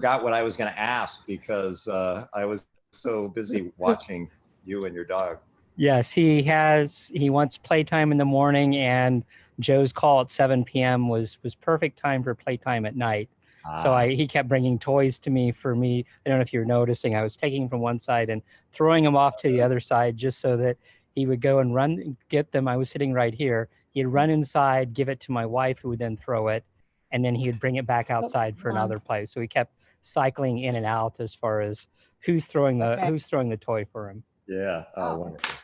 forgot what I was going to ask because I was so busy watching you and your dog. Yes, he wants playtime in the morning, and Joe's call at 7 p.m. was perfect time for playtime at night. So he kept bringing toys to me for me. I don't know if you're noticing. I was taking him from one side and throwing him off to the other side just so that he would go and run and get them. I was sitting right here. He'd run inside, give it to my wife, who would then throw it, and then he would bring it back outside for another play. So he kept cycling in and out as far as who's throwing the toy for him. Yeah. Oh, wonderful.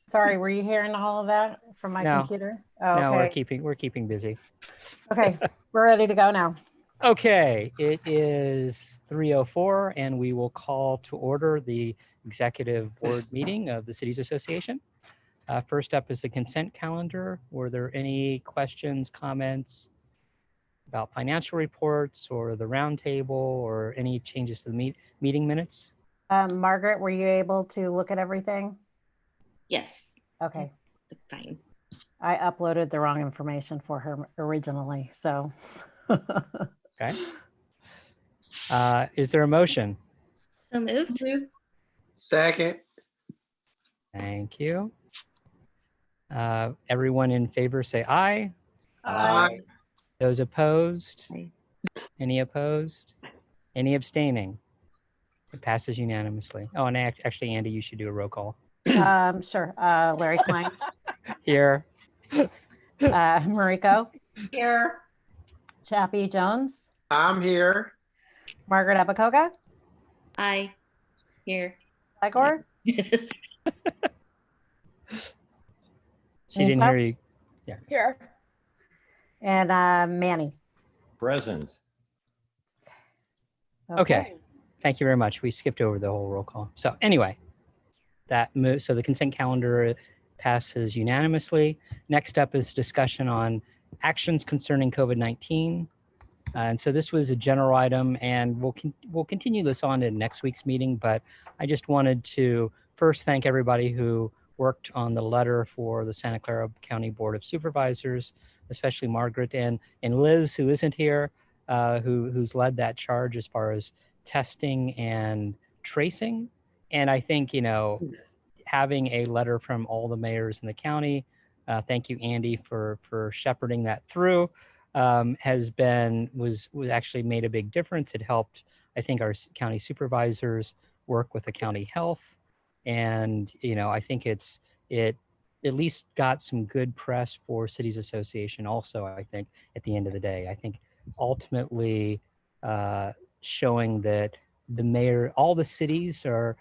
Sorry, were you hearing all of that from my computer? Oh, no, we're keeping busy. Okay, we're ready to go now. Okay, it is 3:04, and we will call to order the executive board meeting of the Cities Association. First up is the consent calendar. Were there any questions, comments about financial reports or the roundtable or any changes to the meeting minutes? Margaret, were you able to look at everything? Yes. Okay. Fine. I uploaded the wrong information for her originally, so. Okay. Is there a motion? So moved. Second. Thank you. Everyone in favor say aye. Aye. Those opposed? Aye. Any opposed? Any abstaining? It passes unanimously. Oh, and actually, Andy, you should do a roll call. Sure. Larry Klein. Here. Mariko. Here. Chappie Jones. I'm here. Margaret Abakoga. Aye. Here. Igor. She didn't hear you. Yeah. Here. And Manny. Present. Okay. Thank you very much. We skipped over the whole roll call. So anyway, so the consent calendar passes unanimously. Next up is discussion on actions concerning COVID-19. And so this was a general item, and we'll continue this on in next week's meeting. But I just wanted to first thank everybody who worked on the letter for the Santa Clara County Board of Supervisors, especially Margaret and Liz, who isn't here, who's led that charge as far as testing and tracing. And I think, having a letter from all the mayors in the county, thank you, Andy, for shepherding that through, was actually made a big difference. It helped, I think, our county supervisors work with the county health. And, I think it at least got some good press for Cities Association also, I think, at the end of the day. I think ultimately showing that the mayor, all the cities are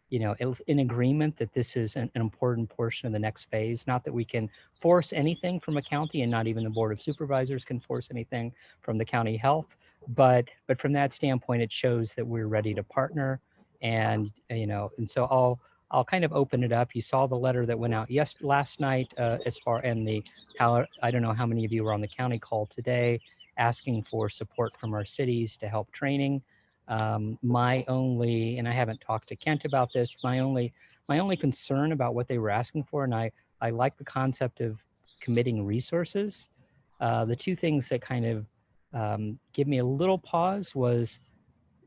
in agreement that this is an important portion of the next phase. Not that we can force anything from a county, and not even the Board of Supervisors can force anything from the county health. But from that standpoint, it shows that we're ready to partner. And, and so I'll kind of open it up. You saw the letter that went out last night I don't know how many of you were on the county call today, asking for support from our cities to help training. And I haven't talked to Kent about this, my only concern about what they were asking for, and I like the concept of committing resources. The two things that kind of give me a little pause was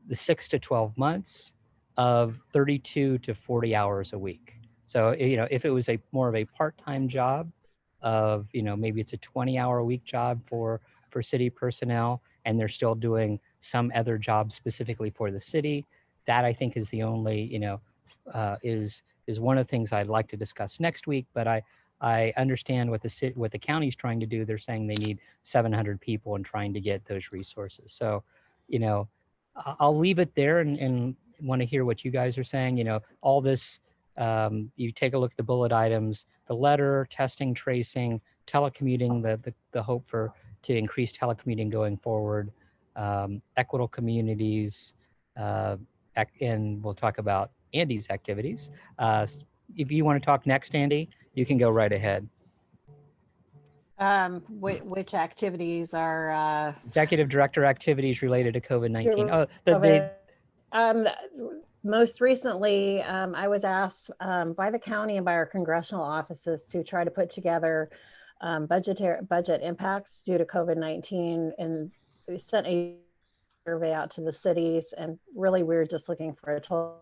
the 6 to 12 months of 32 to 40 hours a week. So, if it was more of a part-time job of, maybe it's a 20-hour-a-week job for city personnel, and they're still doing some other job specifically for the city, that I think is the only, is one of the things I'd like to discuss next week. But I understand what the county's trying to do. They're saying they need 700 people and trying to get those resources. So, I'll leave it there and want to hear what you guys are saying. All this, you take a look at the bullet items, the letter, testing, tracing, telecommuting, the hope to increase telecommuting going forward, equitable communities, and we'll talk about Andy's activities. If you want to talk next, Andy, you can go right ahead. Which activities are executive director activities related to COVID-19? Most recently, I was asked by the county and by our congressional offices to try to put together budget impacts due to COVID-19, and we sent a survey out to the cities, and really we were just looking for a total.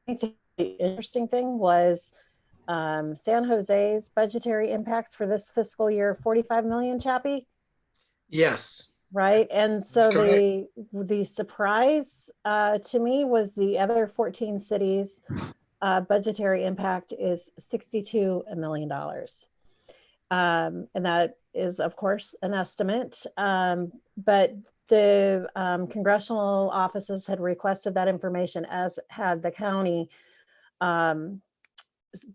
I think the interesting thing was San Jose's budgetary impacts for this fiscal year, 45 million, Chappie, Yes. right? And so correct. the surprise to me was the other 14 cities budgetary impact is $62 million. And that is, of course, an estimate. But the congressional offices had requested that information, as had the county,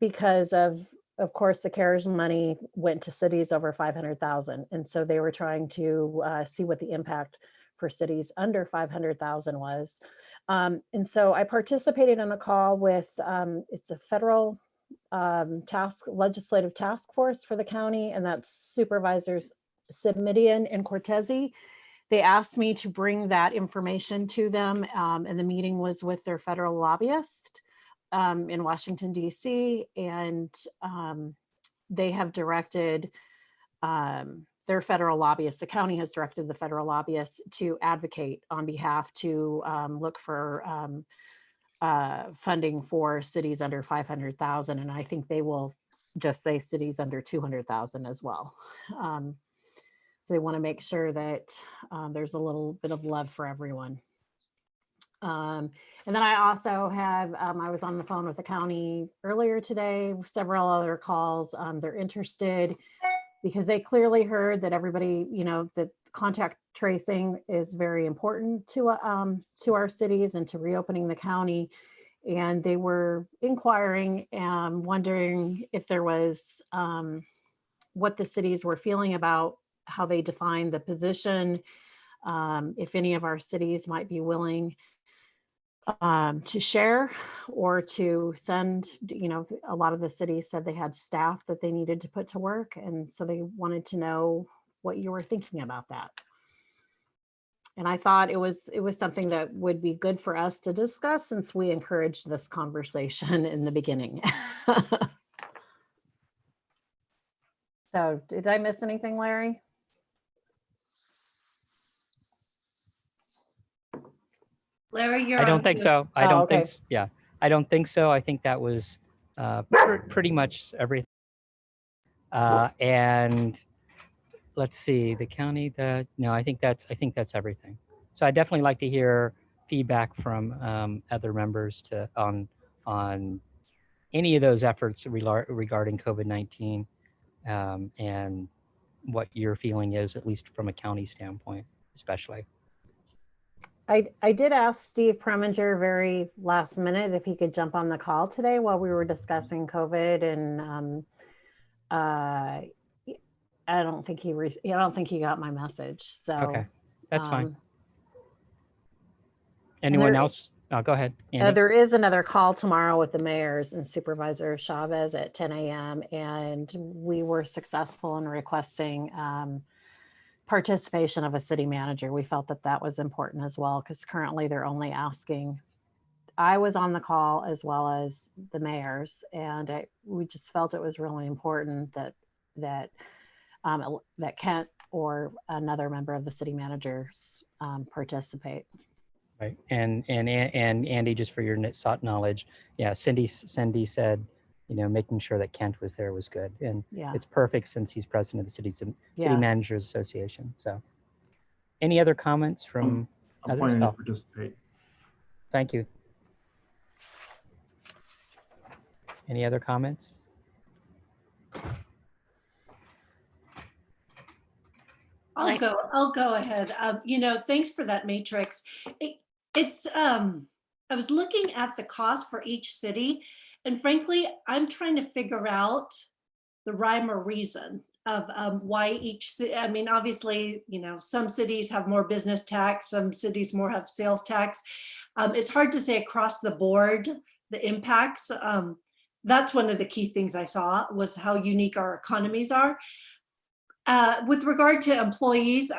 because of course, the CARES money went to cities over 500,000. And so they were trying to see what the impact for cities under 500,000 was. And so I participated in a call with, it's a federal legislative task force for the county, and that's Supervisors Sidmidian and Cortese. They asked me to bring that information to them, and the meeting was with their federal lobbyist in Washington, D.C., and they have directed their federal lobbyist, the county has directed the federal lobbyist to advocate on behalf to look for funding for cities under 500,000. And I think they will just say cities under 200,000 as well. So they want to make sure that there's a little bit of love for everyone. And then I also have, I was on the phone with the county earlier today, several other calls. They're interested because they clearly heard that everybody, that contact tracing is very important to our cities and to reopening the county. And they were inquiring and wondering if there was what the cities were feeling about how they define the position, if any of our cities might be willing to share or to send. A lot of the cities said they had staff that they needed to put to work. And so they wanted to know what you were thinking about that. And I thought it was something that would be good for us to discuss, since we encouraged this conversation in the beginning. So did I miss anything, Larry? Larry, you're I don't on think mute. so. I Oh, don't okay. think, yeah, I don't think so. I think that was pretty much everything. And let's see, the county, no, I think that's everything. So I definitely like to hear feedback from other members on any of those efforts regarding COVID-19 and what your feeling is, at least from a county standpoint, especially. I did ask Steve Preminger very last minute if he could jump on the call today while we were discussing COVID, and I don't think he got my message. So Okay, that's fine. um, Anyone there- else? Oh, go ahead, Andy. there is another call tomorrow with the mayors and Supervisor Chavez at 10 a.m. and we were successful in requesting participation of a city manager. We felt that that was important as well, because currently they're only asking. I was on the call as well as the mayors, and we just felt it was really important that Kent or another member of the city managers participate. Right, and Andy, just for your knowledge, yeah, Cindy said, making sure that Kent was there was good, and Yeah. it's perfect since he's president of the City Yeah. Managers Association. So, any other comments from I'm others? planning to Oh, participate. thank you. Any other comments? I'll go ahead. Thanks for that matrix. I was looking at the cost for each city, and frankly, I'm trying to figure out the rhyme or reason of why each city. I mean, obviously, some cities have more business tax, some cities more have sales tax. It's hard to say across the board the impacts. That's one of the key things I saw, was how unique our economies are. With regard to employees,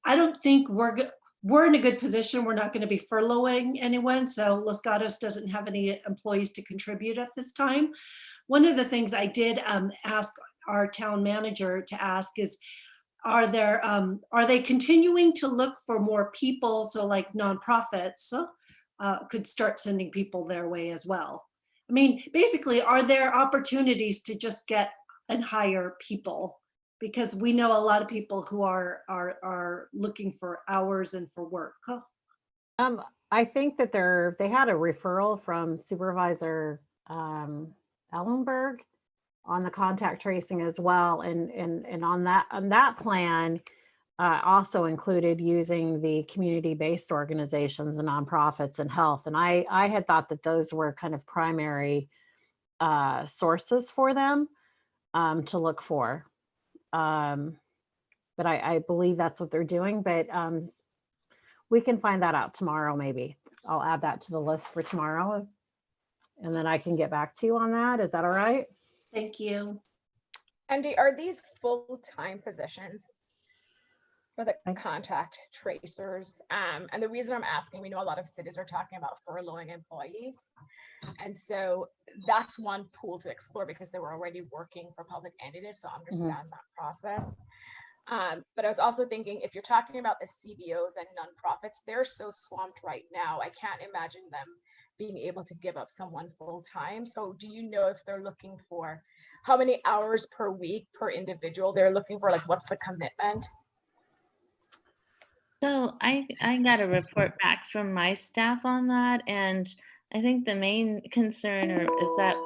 I don't think we're in a good position. We're not going to be furloughing anyone. So Los Gatos doesn't have any employees to contribute at this time. One of the things I did ask our town manager to ask is, are they continuing to look for more people? So like nonprofits could start sending people their way as well. I mean, basically, are there opportunities to just get and hire people? Because we know a lot of people who are looking for hours and for work. I think that they had a referral from Supervisor Ellenberg on the contact tracing as well. And on that plan also included using the community-based organizations and nonprofits and health. And I had thought that those were kind of primary sources for them to look for. But I believe that's what they're doing, but we can find that out tomorrow, maybe. I'll add that to the list for tomorrow. And then I can get back to you on that. Is that all right? Thank you. Andy, are these full-time positions for the I- contact tracers? And the reason I'm asking, we know a lot of cities are talking about furloughing employees. And so that's one pool to explore because they were already working for public entities, so I understand that process. But I was also thinking, if you're talking about the CBOs and nonprofits, they're so swamped right now. I can't imagine them being able to give up someone full time. So do you know if they're looking for how many hours per week per individual they're looking for? Like, what's the commitment? So I got a report back from my staff on that, and I think the main concern is that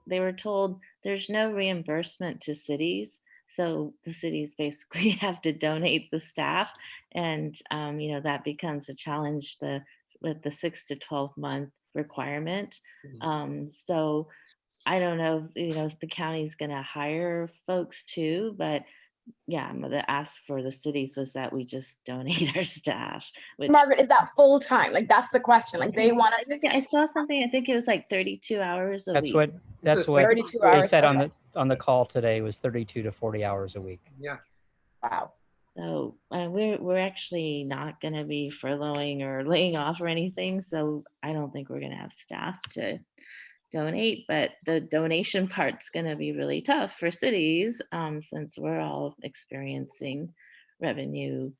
they were told there's no reimbursement to cities. So the cities basically have to donate the staff, and that becomes a challenge with the 6 to 12 month requirement. So I don't know, if the county's going to hire folks too, but yeah, the ask for the cities was that we just donate our staff. Which Margaret, is that full time? Like, that's the question. Like, they want us to. I saw something. I think it was like 32 hours a That's week. what 32 they hours. said Okay. on the call today was 32 to 40 hours a week. Yes. Wow. So we're actually not going to be furloughing or laying off or anything. So I don't think we're going to have staff to donate, but the donation part's going to be really tough for cities since we're all experiencing revenue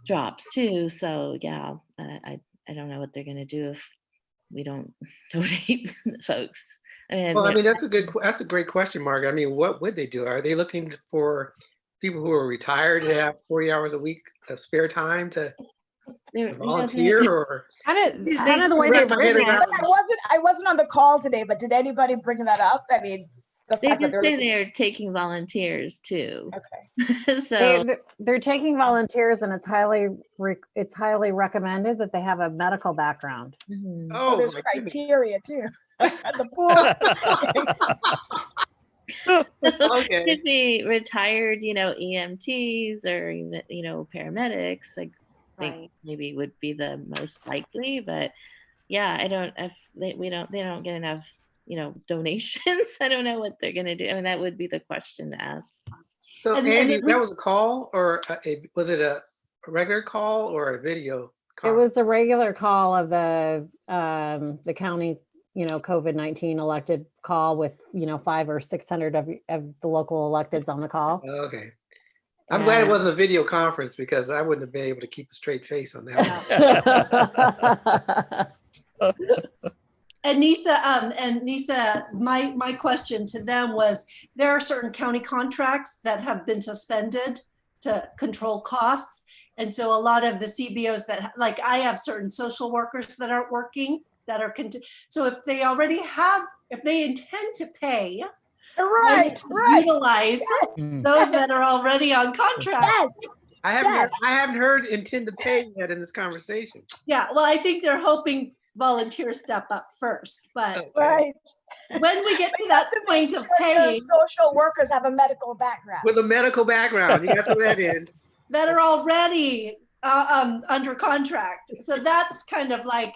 drops too. So yeah, I don't know what they're going to do if we don't donate folks. Well, I mean, that's a great question, Margaret. I mean, what would they do? Are they looking for people who are retired to have 40 hours a week of spare time to volunteer, or Kind of the way they've written it. I wasn't on the call today, but did anybody bring that up? I mean, the They fact that did say they're taking volunteers too. Okay. So They're taking volunteers, and it's highly recommended that they have a medical background. mhm. Oh, there's my goodness. criteria too. The pool. Okay. Could be retired, EMTs or even, paramedics. Like, Right. maybe would be the most likely, but yeah, I don't. If they don't get enough, donations. I don't know what they're gonna do. I mean, that would be the question to ask. So And Andy, that was a call, or was it a regular call or a video call? It was a regular call of the county, COVID-19 elected call with, 500 or 600 of the local electeds on the call. Okay. I'm glad it And- wasn't a video conference because I wouldn't have been able to keep a straight face on that one. And Nisa, my question to them was, there are certain county contracts that have been suspended to control costs. And so a lot of the CBOs that, like, I have certain social workers that aren't working, that are, so if they intend to pay, Right. utilize Mm. those that are already on contract. Yes. I haven't heard intend to pay yet in this conversation. Yeah, well, I think they're hoping volunteers step up first, but Okay. Right. when we get to that point of Your paying, social workers have a medical background. With a medical background, you got to let in. that are already under contract. So that's kind of like,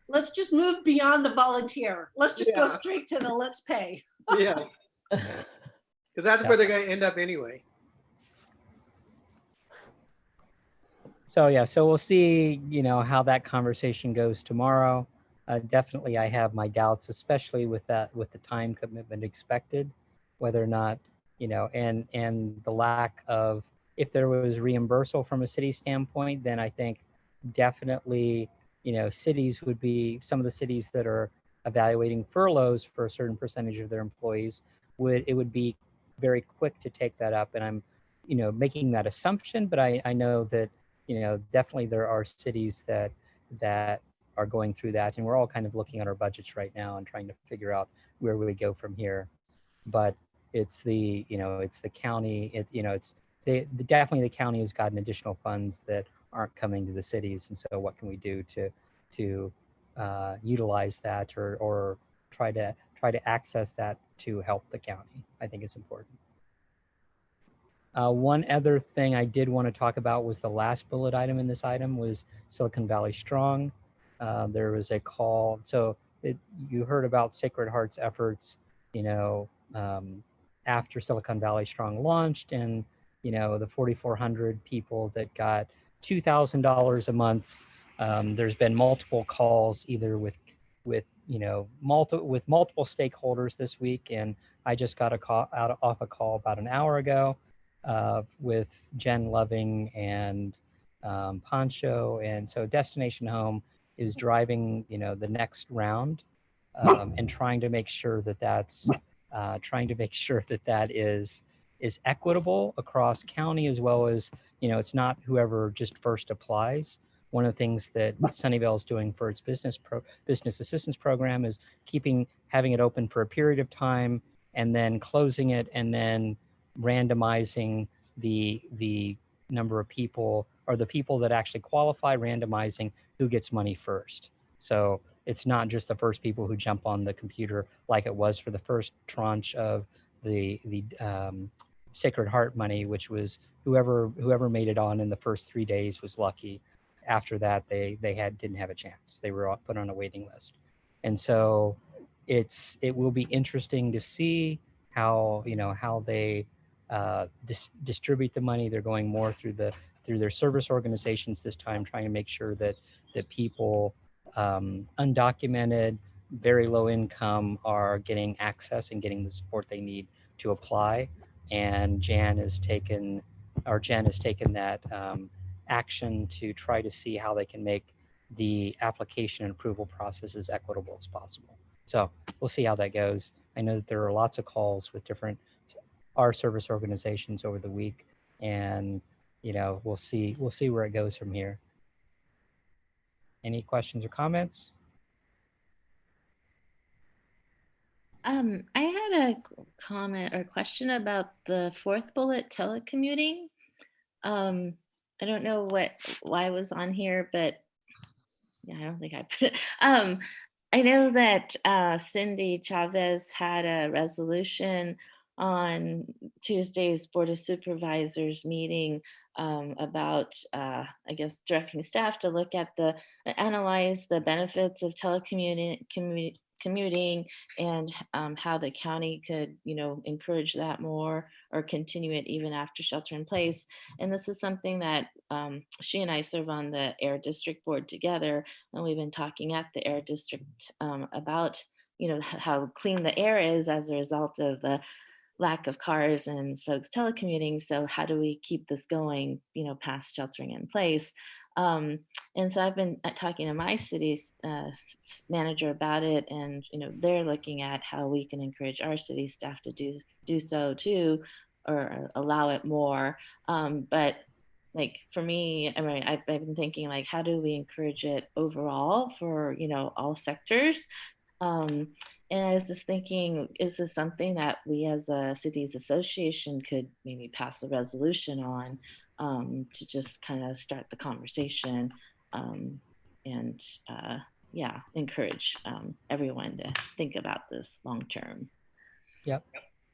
let's just move beyond the volunteer. Let's just go Yeah. straight to the let's pay. Yes. Because that's where they're going to end up anyway. So yeah, so we'll see, how that conversation goes tomorrow. Definitely, I have my doubts, especially with the time commitment expected, whether or not, and the lack of if there was reimbursal from a city standpoint, then I think definitely, cities would be, some of the cities that are evaluating furloughs for a certain percentage of their employees would be very quick to take that up. And I'm, making that assumption, but I know that, definitely there are cities that are going through that. And we're all kind of looking at our budgets right now and trying to figure out where we go from here. But it's the, it's the county, it's definitely the county has gotten additional funds that aren't coming to the cities. And so what can we do to utilize that or try to access that to help the county, I think is important. One other thing I did want to talk about was the last bullet item in this item was Silicon Valley Strong. There was a call. So you heard about Sacred Heart's efforts, after Silicon Valley Strong launched, and, the 4,400 people that got $2,000 a month. There's been multiple calls either with multiple stakeholders this week. And I just got off a call about an hour ago with Jen Loving and Poncho. And so Destination Home is driving, the next round and trying to make sure that that is equitable across county, as well as, it's not whoever just first applies. One of the things that Sunnyvale is doing for its business assistance program is having it open for a period of time and then closing it and then randomizing the number of people, or the people that actually qualify, randomizing who gets money first. So it's not just the first people who jump on the computer like it was for the first tranche of the Sacred Heart money, which was whoever made it on in the first 3 days was lucky. After that, they didn't have a chance. They were put on a waiting list. And so it will be interesting to see how they distribute the money. They're going more through their service organizations this time, trying to make sure that people undocumented, very low income are getting access and getting the support they need to apply. And Jen has taken that action to try to see how they can make the application and approval process as equitable as possible. So we'll see how that goes. I know that there are lots of calls with our service organizations over the week, and we'll see where it goes from here. Any questions or comments? I had a comment or question about the fourth bullet, telecommuting. I don't know why it was on here, but yeah, I don't think I put it. I know that Cindy Chavez had a resolution on Tuesday's Board of Supervisors meeting about, I guess, directing staff to analyze the benefits of commuting and how the county could, encourage that more or continue it even after shelter in place. And this is something that she and I serve on the Air District Board together, and we've been talking at the Air District about, how clean the air is as a result of the lack of cars and folks telecommuting. So how do we keep this going, past sheltering in place? And so I've been talking to my city's manager about it, and they're looking at how we can encourage our city staff to do so too, or allow it more. But like for me, I mean, I've been thinking like, how do we encourage it overall for all sectors? And I was just thinking, is this something that we as a cities association could maybe pass a resolution on? To just kind of start the conversation and encourage everyone to think about this long term. Yep.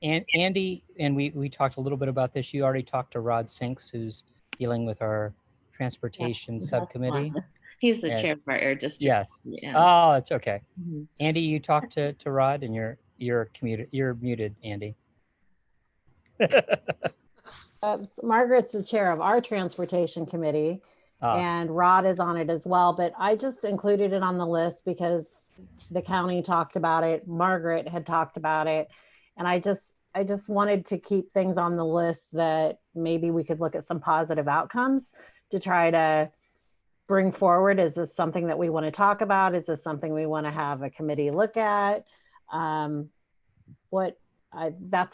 And Andy, and we talked a little bit about this. You already talked to Rod Sinks, who's dealing with our transportation subcommittee. He's the chair of our Air District. Yes. Yeah. Oh, that's okay. Mm-hmm. Andy, you talked to Rod, and you're muted, Andy. Margaret's the chair of our transportation committee, and Rod is on it as well. But I just included it on the list because the county talked about it. Margaret had talked about it. And I I just wanted to keep things on the list that maybe we could look at some positive outcomes to try to bring forward. Is this something that we want to talk about? Is this something we want to have a committee look at? That's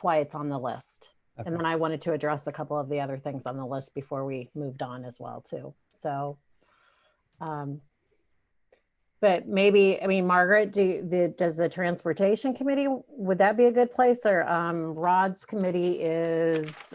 why it's on the list. Okay. And then I wanted to address a couple of the other things on the list before we moved on as well too. So, but maybe, I mean, Margaret, does the transportation committee, would that be a good place? Or Rod's committee is,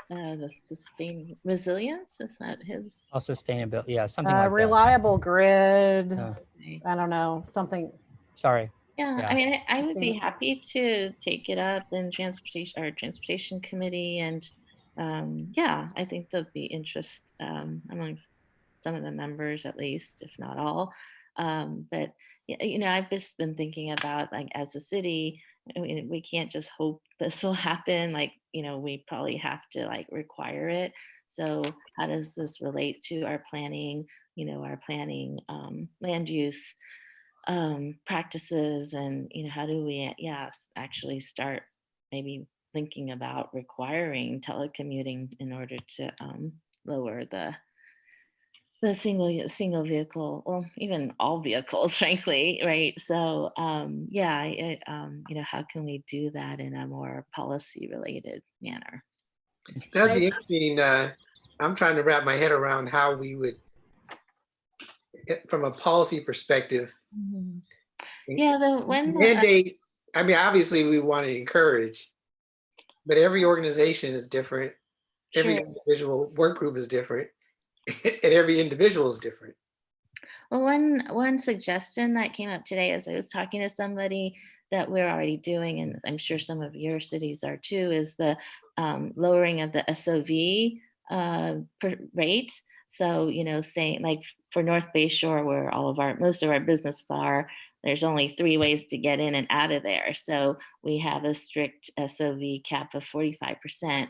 The resilience, is that his? Oh, sustainability. Yeah, something like that. reliable grid. Okay. I don't know, something. Sorry. Yeah, Yeah. I mean, I would be Sustainable. happy to take it up in transportation committee, and yeah, I think there'll be interest amongst some of the members, at least, if not all. But you know, I've just been thinking about, like, as a city, I mean, we can't just hope this will happen. Like, you know, we probably have to like require it. So how does this relate to our planning? You know, our planning land use practices, and you know, how do we actually start maybe thinking about requiring telecommuting in order to lower the single vehicle, or even all vehicles, frankly, right? So yeah, you know, how can we do that in a more policy related manner? That'd be interesting. I'm trying to wrap my head around how we would, from a policy perspective, Yeah, the when mandate. I mean, obviously we want to encourage, but every organization is different. Every Sure. individual work group is different, and every individual is different. Well, one suggestion that came up today as I was talking to somebody that we're already doing, and I'm sure some of your cities are too, is the lowering of the SOV rate. So, you know, saying like for North Bay Shore, where most of our businesses are, there's only 3 ways to get in and out of there. So we have a strict SOV cap of 45%.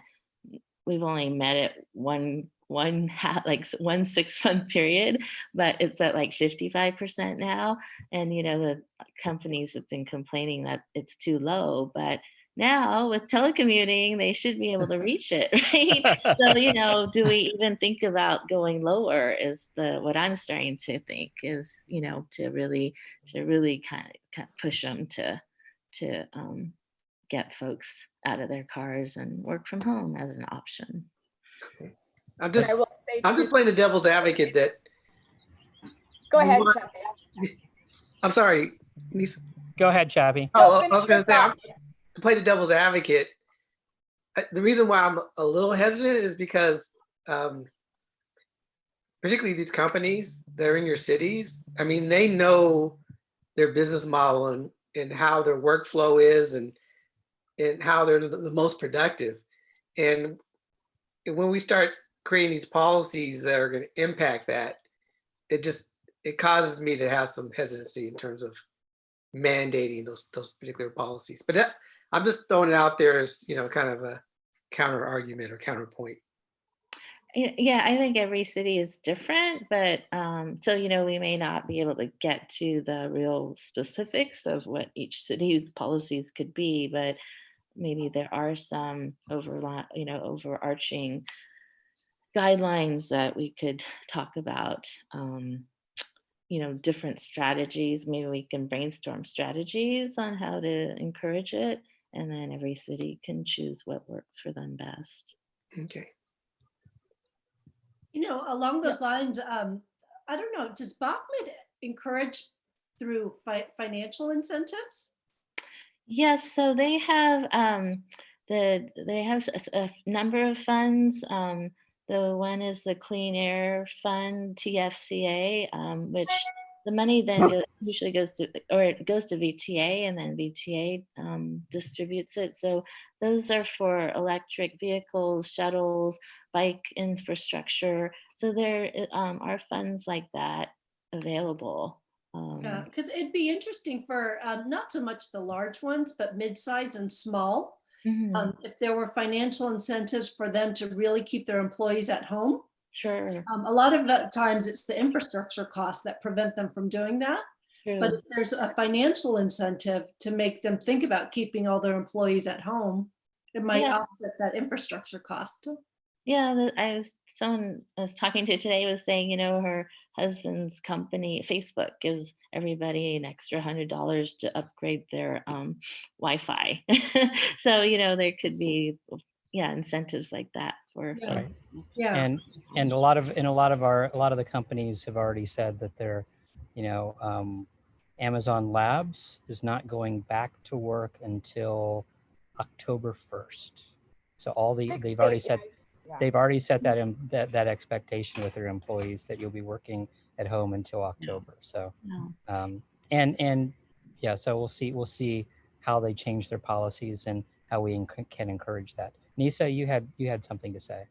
We've only met it one 6-month period, but it's at like 55% now. And you know, the companies have been complaining that it's too low, but now with telecommuting, they should be able to reach it, right? So, you know, do we even think about going lower is what I'm starting to think is, you know, to really kind of push them to get folks out of their cars and work from home as an option. I'm But just I will say I'm just too- playing the devil's advocate that Go ahead, want- Chappie. I'm sorry. Lisa. Go ahead, Chappie. Oh, I Finish was going to your say, thought. to play the devil's advocate, the reason why I'm a little hesitant is because, particularly these companies that are in your cities, I mean, they know their business model and how their workflow is and how they're the most productive. And when we start creating these policies that are going to impact that, it causes me to have some hesitancy in terms of mandating those particular policies. But I'm just throwing it out there as, you know, kind of a counter argument or counterpoint. Yeah, I think every city is different, but so, you know, we may not be able to get to the real specifics of what each city's policies could be, but maybe there are some overarching guidelines that we could talk about. You know, different strategies. Maybe we can brainstorm strategies on how to encourage it, and then every city can choose what works for them best. Okay. You know, along those lines, I don't know, does Bachman encourage through financial incentives? Yes, so they have a number of funds. The one is the Clean Air Fund, TFCA, which the money then usually goes to VTA, and then VTA distributes it. So those are for electric vehicles, shuttles, bike infrastructure. So there are funds like that available. Yeah, because it'd be interesting for not so much the large ones, but mid-size and small. If there were financial incentives for them to really keep their employees at home. Sure. A lot of times it's the infrastructure costs that prevent them from doing that. But True. if there's a financial incentive to make them think about keeping all their employees at home, it might Yeah. offset that infrastructure cost. Yeah, someone I was talking to today was saying, her husband's company, Facebook, gives everybody an extra $100 to upgrade their Wi-Fi. So, there could be, yeah, incentives like that for Yeah. Right. Yeah, And a lot of the companies have already said that they're, Amazon Labs is not going back to work until October 1st. So they've already set Yeah. they've already set that expectation with their employees that you'll be working at home until October. So No. and yeah, so we'll see how they change their policies and how we can encourage that. Nisa, you had something to say.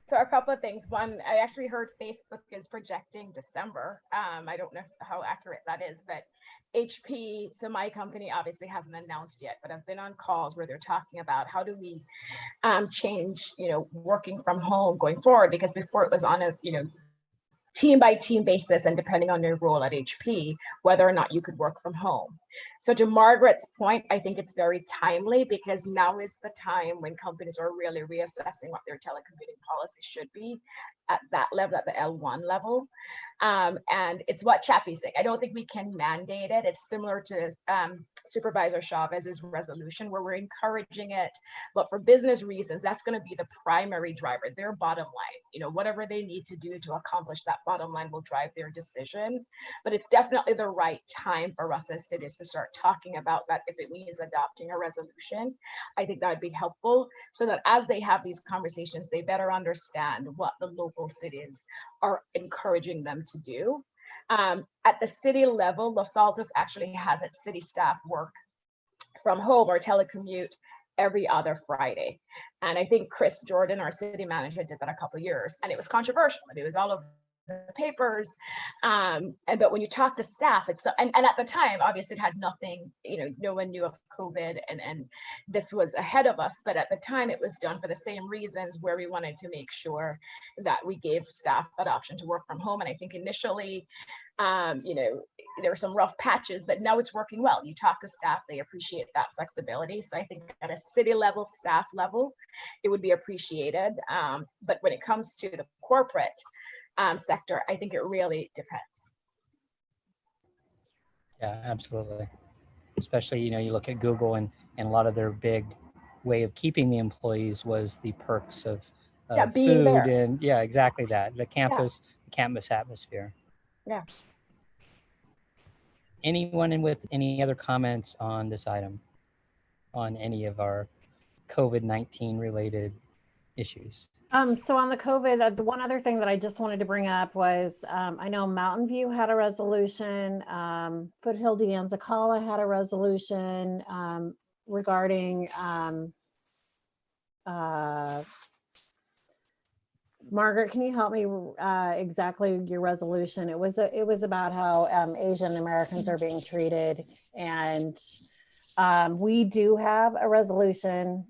So a couple of things. One, I actually heard Facebook is projecting December. I don't know how accurate that is, but HP, so my company obviously hasn't announced yet, but I've been on calls where they're talking about how do we change, working from home going forward, because before it was on a, team by team basis and depending on your role at HP, whether or not you could work from home. So to Margaret's point, I think it's very timely because now is the time when companies are really reassessing what their telecommuting policy should be at that level, at the L1 level. And it's what Chappie's saying. I don't think we can mandate it. It's similar to Supervisor Chavez's resolution where we're encouraging it, but for business reasons, that's going to be the primary driver, their bottom line. Whatever they need to do to accomplish that bottom line will drive their decision. But it's definitely the right time for us as cities to start talking about that. If it means adopting a resolution, I think that would be helpful so that as they have these conversations, they better understand what the local cities are encouraging them to do. At the city level, Los Altos actually has its city staff work from home or telecommute every other Friday. And I think Chris Jordan, our city manager, did that a couple of years, and it was controversial. It was all over the papers. But when you talk to staff, and at the time, obviously it had nothing, no one knew of COVID and this was ahead of us. But at the time it was done for the same reasons where we wanted to make sure that we gave staff that option to work from home. And I think initially, there were some rough patches, but now it's working well. You talk to staff, they appreciate that flexibility. So I think at a city level, staff level, it would be appreciated. But when it comes to the corporate sector, I think it really depends. Yeah, absolutely. Especially, you look at Google and a lot of their big way of keeping the employees was the perks of being food there. and exactly that. The campus atmosphere. Yeah. Anyone with any other comments on this item, on any of our COVID-19 related issues? So on the COVID, the one other thing that I just wanted to bring up was, I know Mountain View had a resolution, Foothill de Anzacala had a resolution regarding, Margaret, can you help me exactly your resolution? It was about how Asian Americans are being treated, and we do have a resolution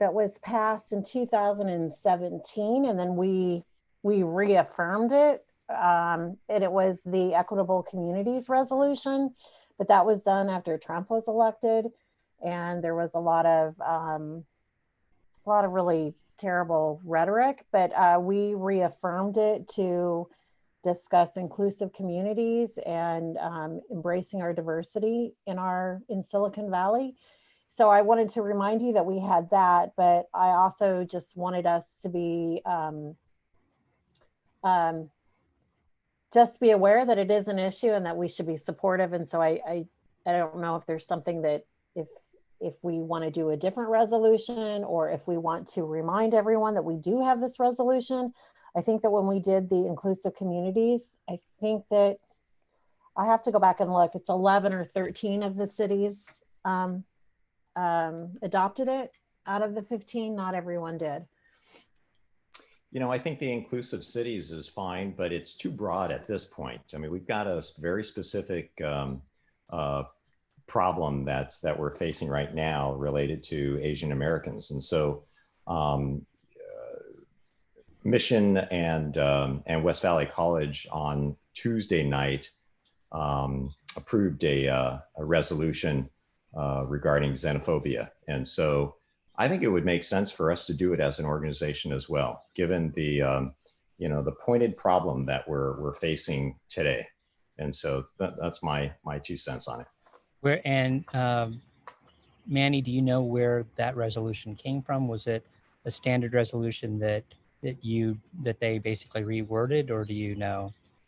that was passed in 2017, and then we reaffirmed it, and it was the Equitable Communities Resolution, but that was done after Trump was elected, and there was a lot of really terrible rhetoric, but we reaffirmed it to discuss inclusive communities and embracing our diversity in Silicon Valley. So I wanted to remind you that we had that, but I also just wanted us to be just be aware that it is an issue and that we should be supportive. And so I don't know if there's something that if we want to do a different resolution or if we want to remind everyone that we do have this resolution. I think that when we did the inclusive communities, I think that I have to go back and look, it's 11 or 13 of the cities adopted it out of the 15. Not everyone did. I think the inclusive cities is fine, but it's too broad at this point. I mean, we've got a very specific problem that we're facing right now related to Asian Americans. And so Mission and West Valley College on Tuesday night approved a resolution regarding xenophobia. And so I think it would make sense for us to do it as an organization as well, given the, the pointed problem that we're facing today. And so that's my 2 cents on it. Manny, do you know where that resolution came from? Was it a standard resolution that they basically reworded, or do you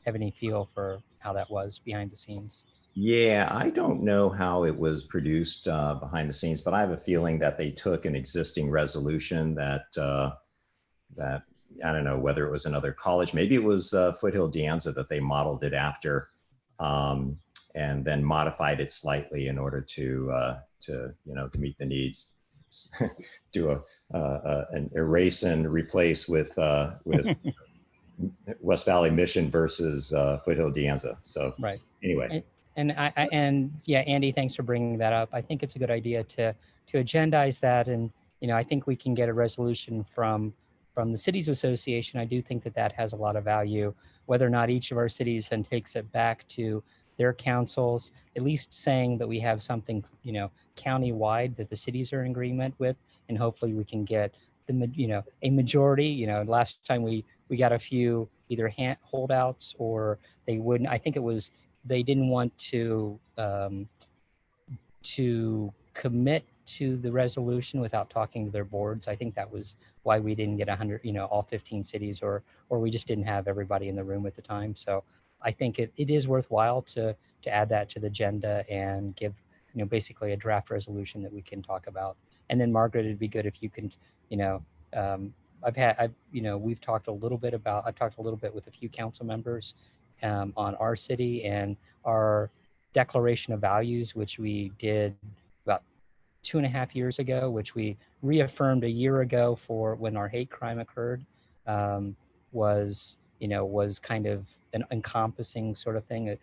have any feel for how that was behind the scenes? Yeah, I don't know how it was produced behind the scenes, but I have a feeling that they took an existing resolution that I don't know whether it was another college, maybe it was Foothill De Anza that they modeled it after, and then modified it slightly in order to meet the needs. Do an erase and replace with West Valley Mission versus Foothill De Anza. So right. Anyway. And Andy, thanks for bringing that up. I think it's a good idea to agendize that, and I think we can get a resolution from the Cities Association. I do think that has a lot of value. Whether or not each of our cities then takes it back to their councils, at least saying that we have something county-wide that the cities are in agreement with, and hopefully we can get a majority. Last time we got a few either holdouts, or they wouldn't. I think it was they didn't want to commit to the resolution without talking to their boards. I think that was why we didn't get 100, all 15 cities, or we just didn't have everybody in the room at the time. So I think it is worthwhile to add that to the agenda and give, basically a draft resolution that we can talk about. And then Margaret, it'd be good if you can, we've talked a little bit about, I've talked a little bit with a few council members on our city and our declaration of values, which we did about 2.5 years ago, which we reaffirmed a year ago for when our hate crime occurred, was kind of an encompassing sort of thing. It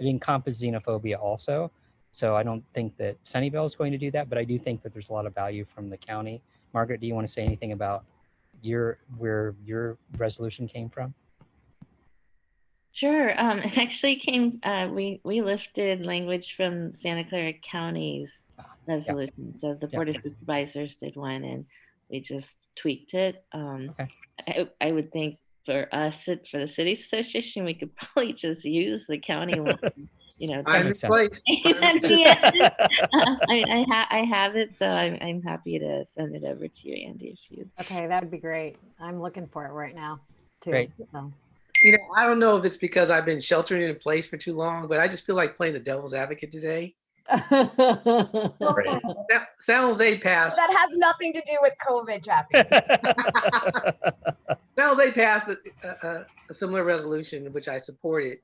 encompassed xenophobia also. So I don't think that Sunnyvale is going to do that, but I do think that there's a lot of value from the county. Margaret, do you want to say anything about where your resolution came from? Sure. It actually came, we lifted language from Santa Clara County's resolution. So the Board of Supervisors did one, and we just tweaked it. I would think for us, for the Cities Association, we could probably just use the county one. That makes sense. I have it, so I'm happy to send it over to you, Andy. If you. Okay, that would be great. I'm looking for it right now, too. Great. So. I don't know if it's because I've been sheltering in place for too long, but I just feel like playing the devil's advocate today. San Jose passed. That has nothing to do with COVID, Chappie. San Jose passed a similar resolution, which I supported.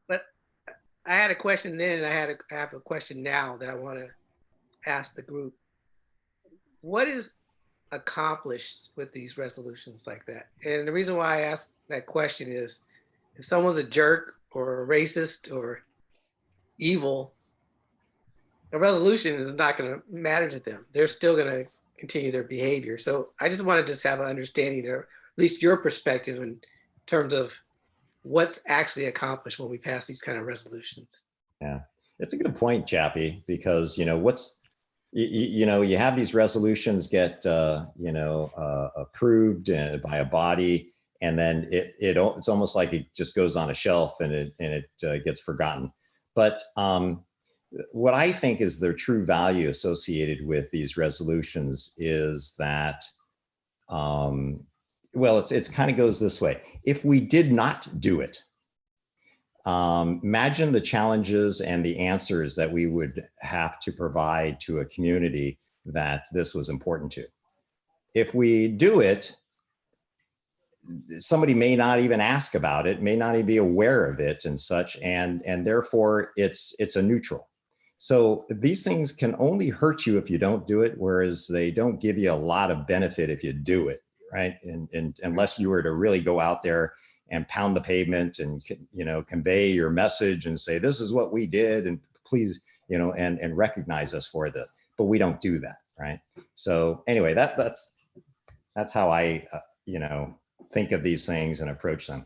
But I had a question then, and I have a question now that I want to ask the group. What is accomplished with these resolutions like that? And the reason why I ask that question is, if someone's a jerk or a racist or evil, a resolution is not going to matter to them. They're still going to continue their behavior. So I just want to have an understanding, or at least your perspective in terms of what's actually accomplished when we pass these kind of resolutions. Yeah, it's a good point, Chappie, because you have these resolutions get approved by a body, and then it's almost like it just goes on a shelf and it gets forgotten. But what I think is the true value associated with these resolutions is that, it's kind of goes this way. If we did not do it, imagine the challenges and the answers that we would have to provide to a community that this was important to. If we do it, somebody may not even ask about it, may not even be aware of it and such, and therefore it's a neutral. So these things can only hurt you if you don't do it, whereas they don't give you a lot of benefit if you do it, right? And unless you were to really go out there and pound the pavement and convey your message and say, this is what we did, and please, and recognize us for this. But we don't do that, right? So anyway, that's how I think of these things and approach them.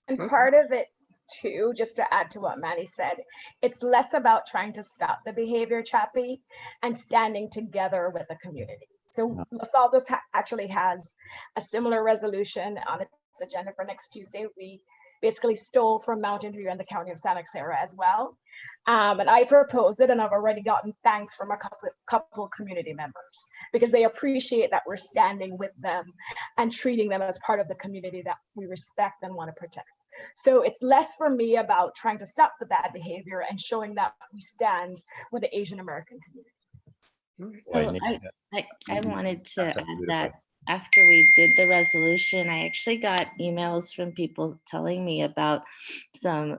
And part of it too, just to add to what Manny said, it's less about trying to stop the behavior, Chappie, and standing together with the community. So Los Altos actually has a similar resolution on its agenda for next Tuesday. We basically stole from Mountain View and the County of Santa Clara as well. And I proposed it, and I've already gotten thanks from a couple community members because they appreciate that we're standing with them and treating them as part of the community that we respect and want to protect. So it's less for me about trying to stop the bad behavior and showing that we stand with the Asian American community. Well, I wanted to add that after we did the resolution, I actually got emails from people telling me about some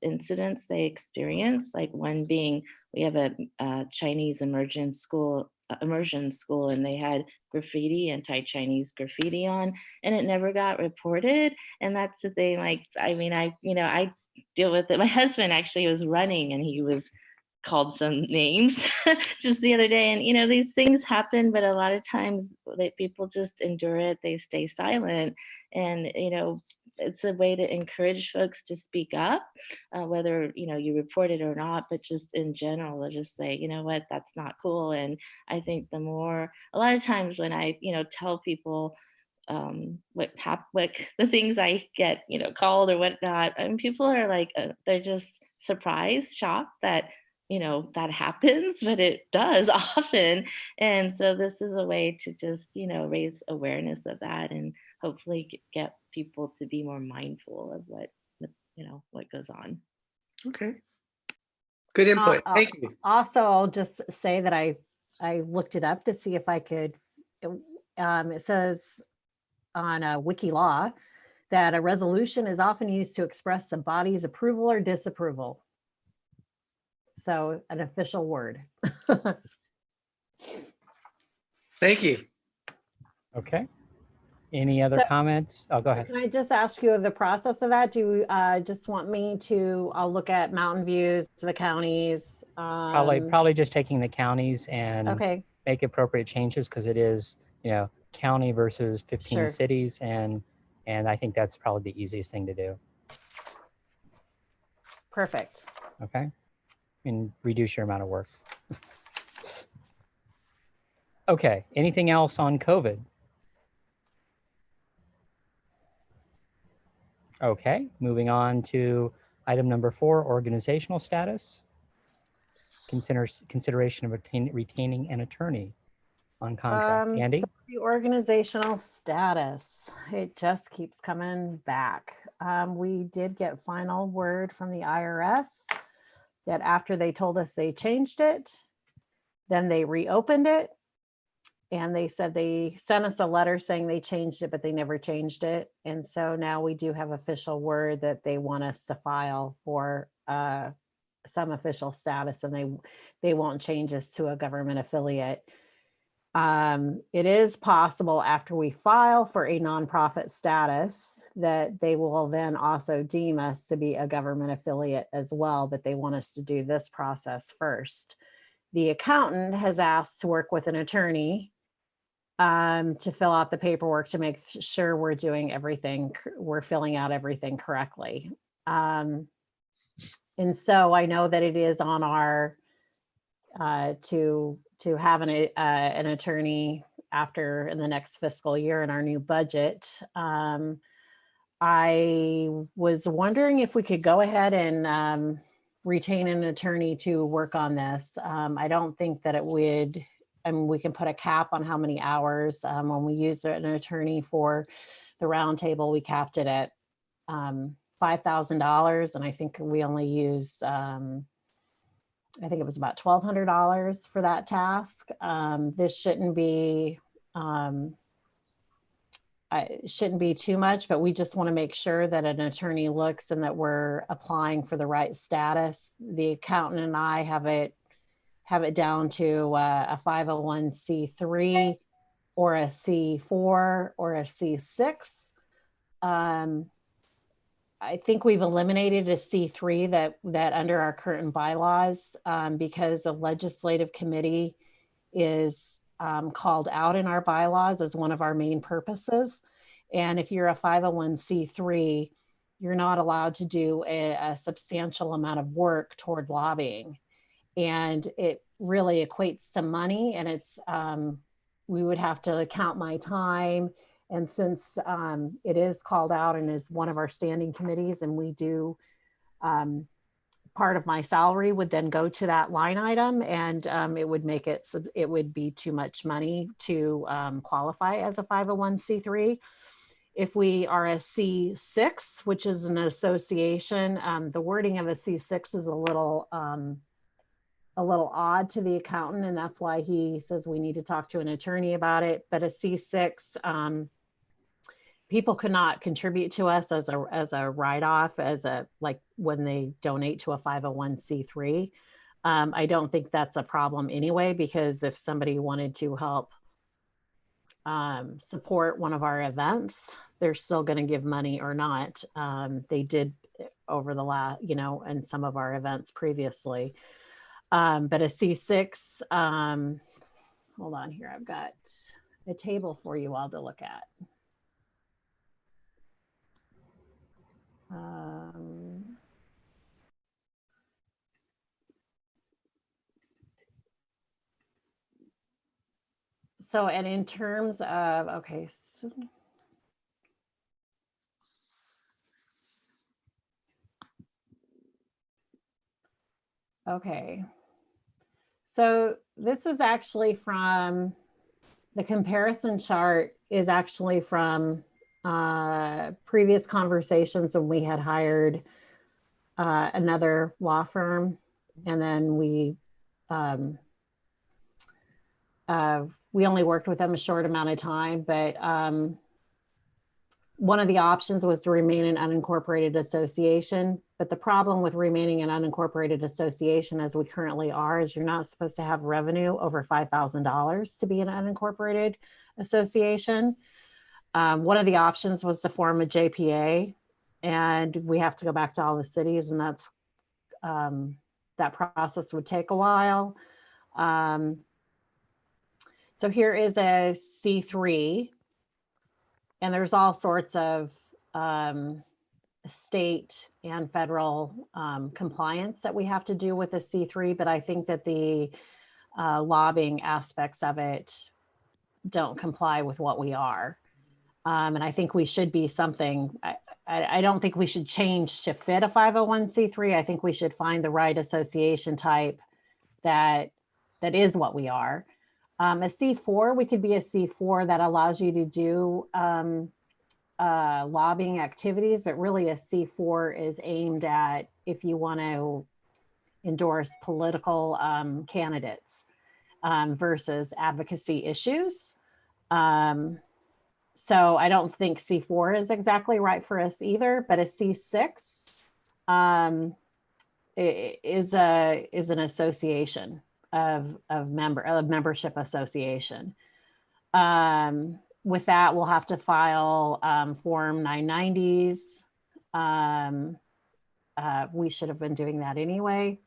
incidents they experienced, like one being, we have a Chinese immersion school, and they had graffiti, anti-Chinese graffiti on, and it never got reported. And that's the thing, like, I mean, I deal with it. My husband actually was running and he was called some names just the other day, and these things happen, but a lot of times people just endure it, they stay silent, and it's a way to encourage folks to speak up, whether you report it or not, but just in general to just say, you know what, that's not cool. And I think a lot of times when I tell people what the things I get called or whatnot, and people are like they're just surprised, shocked that that happens, but it does often. And so this is a way to just, raise awareness of that and hopefully get people to be more mindful of what goes on. Okay. Good input. Thank you. Also, I'll just say that I looked it up to see if I could, it says on WikiLaw that a resolution is often used to express a body's approval or disapproval. So an official word. Thank you. Okay. Any other comments? Oh, go ahead. Can I just ask you of the process of that? Do you just want me to, I'll look at Mountain Views, the counties? Probably just taking the counties and Okay. make appropriate changes, because it is, county versus 15 Sure. cities. And I think that's probably the easiest thing to do. Perfect. Okay. And reduce your amount of work. Okay. Anything else on COVID? Okay. Moving on to item number 4, organizational status. Consideration of retaining an attorney on contract. Andy? So the organizational status, it just keeps coming back. We did get final word from the IRS that after they told us they changed it, then they reopened it. And they said they sent us a letter saying they changed it, but they never changed it. And so now we do have official word that they want us to file for some official status, and they won't change us to a government affiliate. It is possible after we file for a nonprofit status that they will then also deem us to be a government affiliate as well, but they want us to do this process first. The accountant has asked to work with an attorney to fill out the paperwork to make sure we're doing everything, we're filling out everything correctly. And so I know that it is on our to have an attorney after in the next fiscal year in our new budget. I was wondering if we could go ahead and retain an attorney to work on this. I don't think that it would, I mean, we can put a cap on how many hours. When we used an attorney for the roundtable, we capped it at $5,000, and I think we only used I think it was about $1,200 for that task. This shouldn't be too much, but we just want to make sure that an attorney looks and that we're applying for the right status. The accountant and I have it down to a 501c3 or a C4 or a C6. I think we've eliminated a C3 that under our current bylaws because the legislative committee is called out in our bylaws as one of our main purposes. And if you're a 501c3, you're not allowed to do a substantial amount of work toward lobbying. And it really equates to money, and it's, we would have to count my time. And since it is called out and is one of our standing committees, and we do, part of my salary would then go to that line item, and it would make it, so it would be too much money to qualify as a 501c3. If we are a C6, which is an association, the wording of a C6 is a little odd to the accountant, and that's why he says we need to talk to an attorney about it. But a C6, people could not contribute to us as a write-off, as a, like when they donate to a 501c3. I don't think that's a problem anyway, because if somebody wanted to help support one of our events, they're still going to give money or not. They did over the last, in some of our events previously. But a C6, hold on here, I've got a table for you all to look at. So, and in terms of, okay. Okay. So this is actually from, the comparison chart is actually from previous conversations when we had hired another law firm, and then we only worked with them a short amount of time, but one of the options was to remain an unincorporated association. But the problem with remaining an unincorporated association, as we currently are, is you're not supposed to have revenue over $5,000 to be an unincorporated association. One of the options was to form a JPA, and we have to go back to all the cities, and that's that process would take a while. So here is a C3, and there's all sorts of state and federal compliance that we have to do with a C3, but I think that the lobbying aspects of it don't comply with what we are. And I think we should be something, I don't think we should change to fit a 501c3. I think we should find the right association type that is what we are. A C4, we could be a C4 that allows you to do lobbying activities, but really a C4 is aimed at if you want to endorse political candidates versus advocacy issues. So I don't think C4 is exactly right for us either, but a C6 is an association of membership association. With that, we'll have to file Form 990s. We should have been doing that anyway.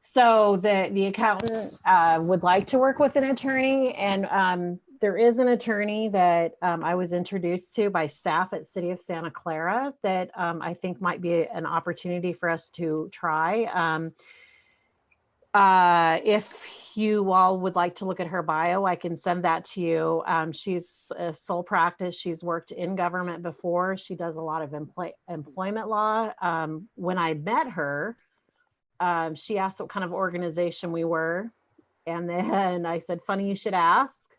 So the accountant would like to work with an attorney, and there is an attorney that I was introduced to by staff at City of Santa Clara that I think might be an opportunity for us to try. If you all would like to look at her bio, I can send that to you. She's a sole practice. She's worked in government before. She does a lot of employment law. When I met her, she asked what kind of organization we were. And then I said, funny you should ask.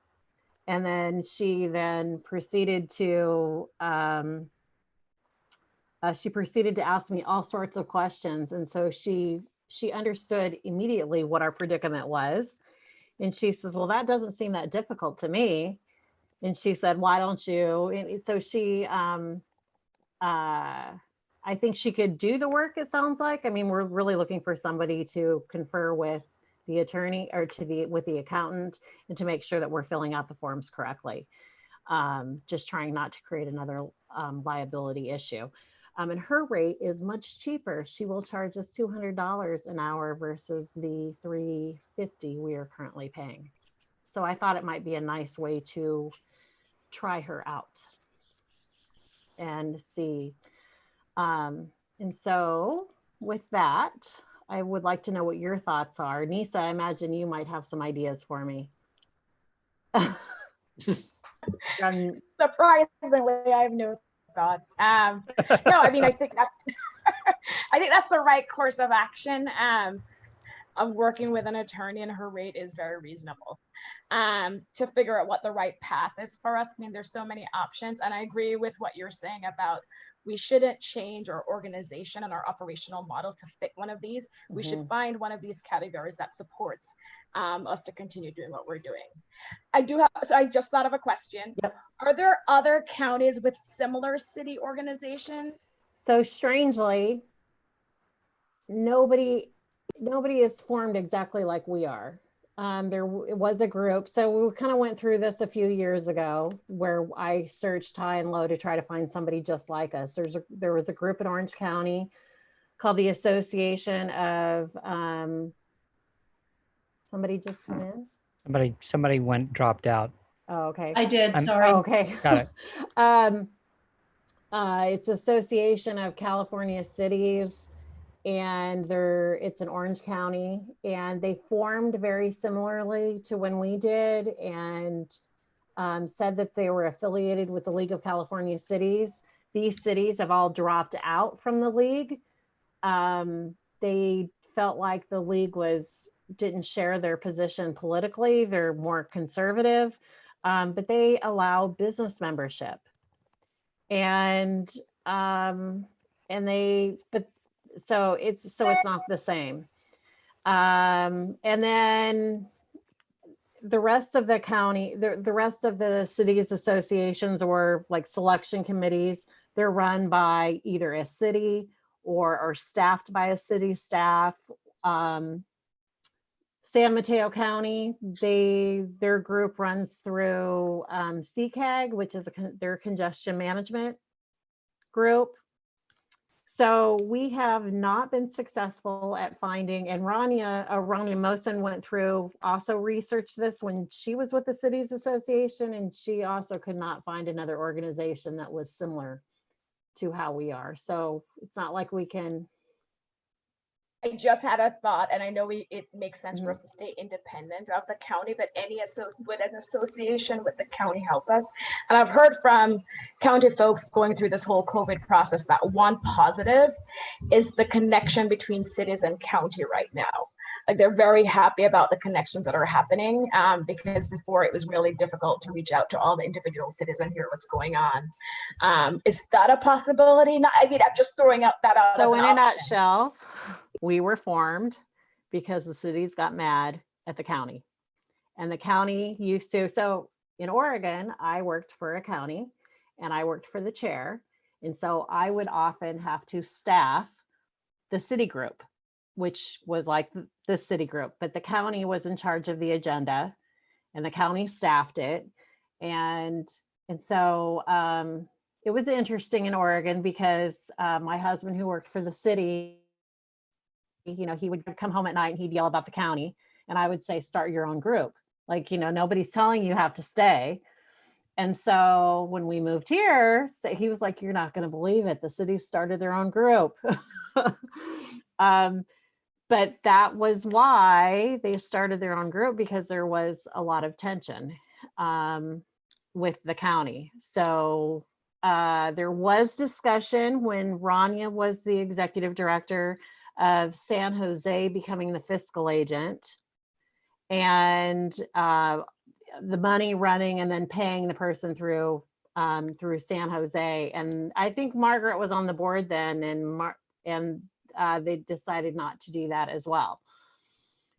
And then she proceeded to ask me all sorts of questions. And so she understood immediately what our predicament was. And she says, well, that doesn't seem that difficult to me. And she said, why don't you? And so she, I think she could do the work, it sounds like. I mean, we're really looking for somebody to confer with the attorney or with the accountant and to make sure that we're filling out the forms correctly. Just trying not to create another liability issue. And her rate is much cheaper. She will charge us $200 an hour versus the $350 we are currently paying. So I thought it might be a nice way to try her out. and see. And so with that, I would like to know what your thoughts are. Nisa, I imagine you might have some ideas for me. Surprisingly, I have no thoughts. No, I mean, I think that's I think that's the right course of action. Of working with an attorney, and her rate is very reasonable, to figure out what the right path is for us. I mean, there's so many options, and I agree with what you're saying about we shouldn't change our organization and our operational model to fit one of these. We should find one of these categories that supports us to continue doing what we're doing. So I just thought of a question. Yep. Are there other counties with similar city organizations? So strangely, nobody is formed exactly like we are. There was a group. So we kind of went through this a few years ago where I searched high and low to try to find somebody just like us. There was a group in Orange County called the Association of, somebody just come in? Somebody dropped out. Oh, okay. I did, I'm- sorry. Oh, okay. Got it. It's Association of California Cities, and it's in Orange County, and they formed very similarly to when we did, and said that they were affiliated with the League of California Cities. These cities have all dropped out from the league. They felt like the league didn't share their position politically. They're more conservative, but they allow business membership. So it's not the same. And then the rest of the county, the rest of the cities associations or like selection committees, they're run by either a city or are staffed by a city staff. San Mateo County, their group runs through CCAG, which is their congestion management group. So we have not been successful at finding, and Rania Mosen went through, also researched this when she was with the Cities Association, and she also could not find another organization that was similar to how we are. So it's not like we can. I just had a thought, and I know it makes sense for us to stay independent of the county, but would an association with the county help us? And I've heard from county folks going through this whole COVID process that one positive is the connection between cities and county right now. Like they're very happy about the connections that are happening, because before it was really difficult to reach out to all the individual cities and hear what's going on. Is that a possibility? I mean, I'm just throwing that out. So in a nutshell, we were formed because the cities got mad at the county, and the county used to. So in Oregon, I worked for a county and I worked for the chair. And so I would often have to staff the city group, which was like the city group, but the county was in charge of the agenda and the county staffed it. And so it was interesting in Oregon because my husband, who worked for the city, he would come home at night and he'd yell about the county. And I would say, start your own group. Like, nobody's telling you have to stay. And so when we moved here, he was like, you're not going to believe it. The city started their own group. But that was why they started their own group, because there was a lot of tension with the county. So there was discussion when Rania was the executive director of San Jose becoming the fiscal agent, and the money running and then paying the person through San Jose. And I think Margaret was on the board then, and they decided not to do that as well.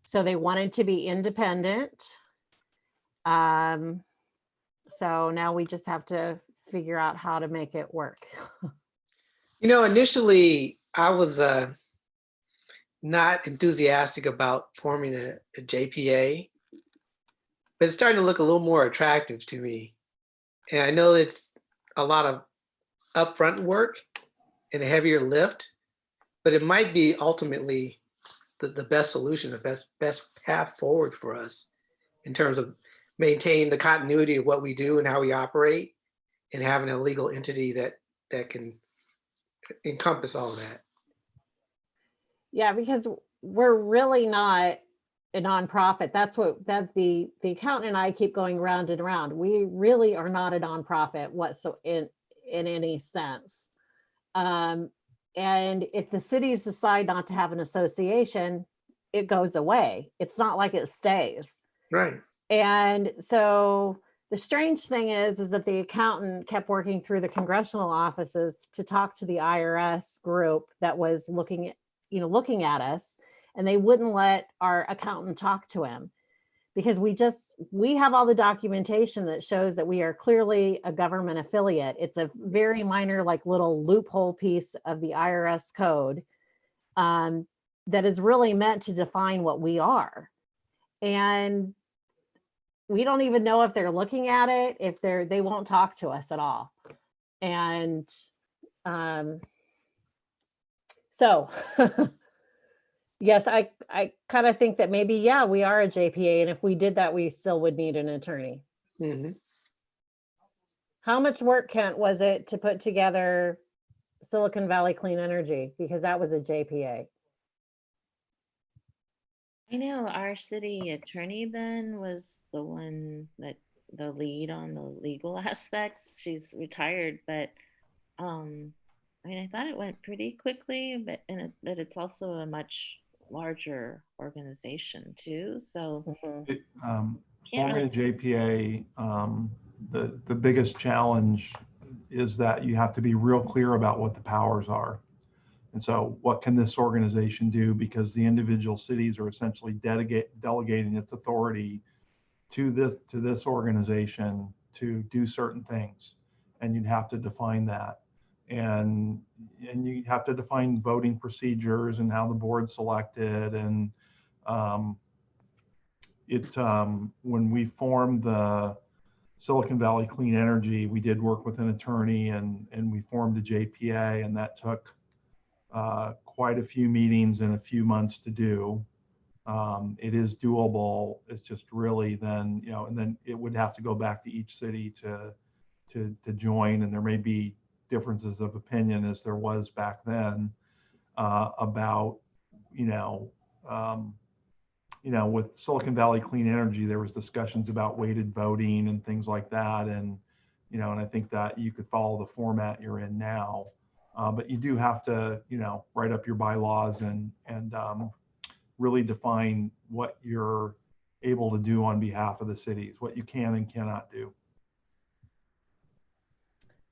So they wanted to be independent. So now we just have to figure out how to make it work. Initially I was not enthusiastic about forming a JPA, but it's starting to look a little more attractive to me. And I know it's a lot of upfront work and a heavier lift, but it might be ultimately the best solution, the best path forward for us in terms of maintaining the continuity of what we do and how we operate, and having a legal entity that that can encompass all that. Yeah, because we're really not a nonprofit. That's what the accountant and I keep going round and around. We really are not a nonprofit in any sense. And if the cities decide not to have an association, it goes away. It's not like it stays. Right. And so the strange thing is that the accountant kept working through the congressional offices to talk to the IRS group that was looking at us, and they wouldn't let our accountant talk to him because we have all the documentation that shows that we are clearly a government affiliate. It's a very minor, like little loophole piece of the IRS code that is really meant to define what we are. And we don't even know if they're looking at it, if they won't talk to us at all. And so yes, I kind of think that maybe, yeah, we are a JPA. And if we did that, we still would need an attorney. Mm-hmm. How much work, Kent, was it to put together Silicon Valley Clean Energy? Because that was a JPA. I know our city attorney then was the one that the lead on the legal aspects. She's retired, but I mean, I thought it went pretty quickly, but but it's also a much larger organization too. So Forming a JPA, the biggest challenge is that you have to be real clear about what the powers are. And so what can this organization do? Because the individual cities are essentially delegating its authority to this organization to do certain things. And you'd have to define that. And you have to define voting procedures and how the board's selected. And when we formed the Silicon Valley Clean Energy, we did work with an attorney and we formed a JPA, and that took quite a few meetings and a few months to do. It is doable. It's just really then, and then it would have to go back to each city to join, and there may be differences of opinion as there was back then about, with Silicon Valley Clean Energy, there was discussions about weighted voting and things like that. And, and I think that you could follow the format you're in now. But you do have to, write up your bylaws and really define what you're able to do on behalf of the cities, what you can and cannot do.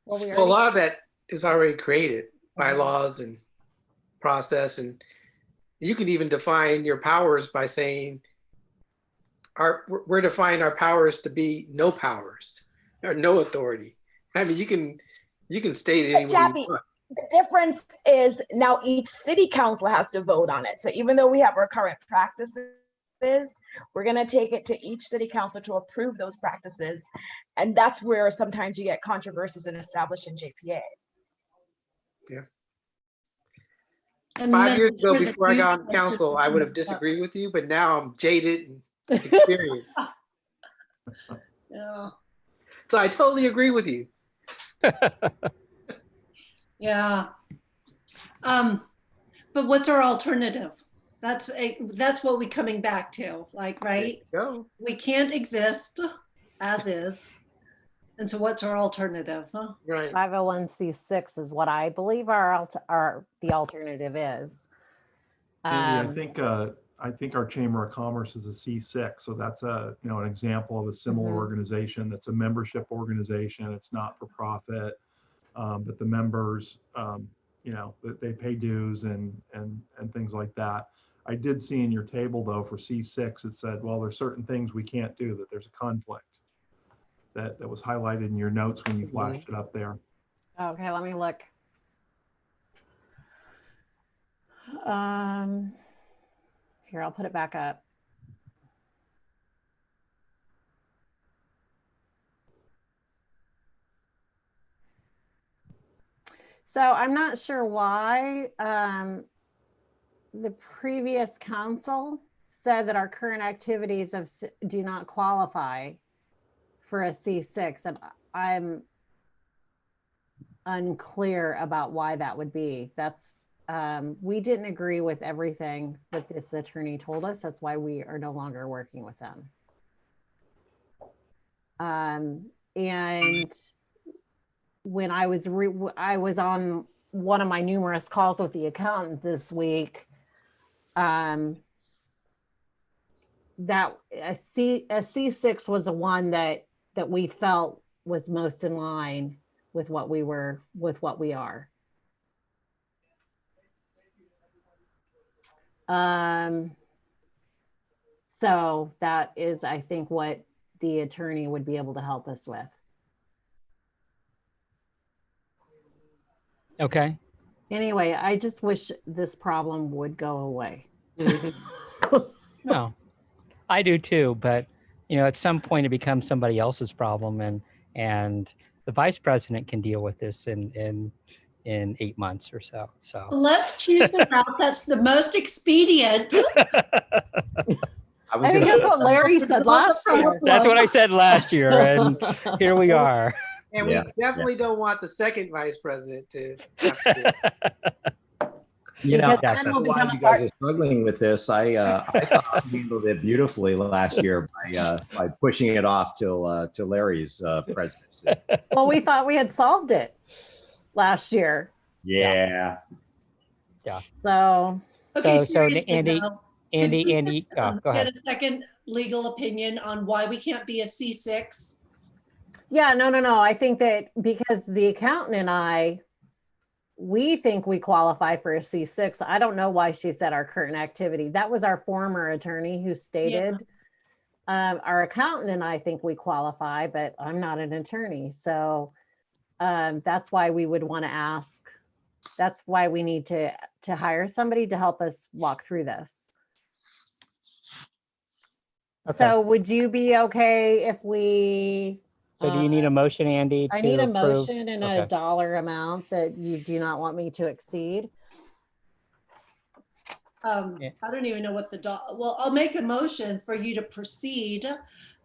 Well, A lot of that is already created, bylaws and process, and you can even define your powers by saying, we're defining our powers to be no powers or no authority. I mean, you can state it any way you want. The difference is now each city council has to vote on it. So even though we have our current practices, we're going to take it to each city council to approve those practices. And that's where sometimes you get controversies in establishing JPAs. Yeah. And 5 then years ago, for the before I got on use- council, I would have disagreed with you, but now I'm jaded and experienced. Yeah. So I totally agree with you. Yeah. But what's our alternative? That's what we're coming back to, like, right? Go. We can't exist as is. And so what's our alternative, huh? Right. 501c6 is what I believe the alternative is. Andy, I think our Chamber of Commerce is a C6, so that's an example of a similar organization. That's a membership organization. It's not for profit, but the members, they pay dues and things like that. I did see in your table though for C6, it said, well, there's certain things we can't do, that there's a conflict. That was highlighted in your notes when you flashed it up there. Okay, let me look. Here, I'll put it back up. So I'm not sure why the previous council said that our current activities do not qualify for a C6, and unclear about why that would be. That's, we didn't agree with everything that this attorney told us. That's why we are no longer working with them. And when I was on one of my numerous calls with the accountant this week, that a C6 was the one that we felt was most in line with what we are. So that is, I think, what the attorney would be able to help us with. Okay. Anyway, I just wish this problem would go away. No, I do too. But, you know, at some point it becomes somebody else's problem, and the vice president can deal with this in 8 months or so. So Let's choose the route that's the most expedient. I think that's what Larry said last year. that's what I said last year, and here we are. And we definitely don't want the second vice president to have to do it. You know, Because then we'll why become you a guys part- are struggling with this. I thought I handled it beautifully last year by pushing it off till Larry's presidency. Well, we thought we had solved it last year. Yeah. So So seriously, Andy, though, could we Andy, just, go get ahead. a second legal opinion on why we can't be a C6? yeah, no. I think that because the accountant and we think we qualify for a C6. I don't know why she said our current activity. That was our former attorney who stated. Our accountant and I think we qualify, but I'm not an attorney. So that's why we would want to ask. That's why we need to hire somebody to help us walk through this. Okay. So would you be okay if we? So do you need a motion, Andy? I to need a approve? motion and a Okay. dollar amount that you do not want me to exceed. Yeah. I don't even know what well, I'll make a motion for you to proceed.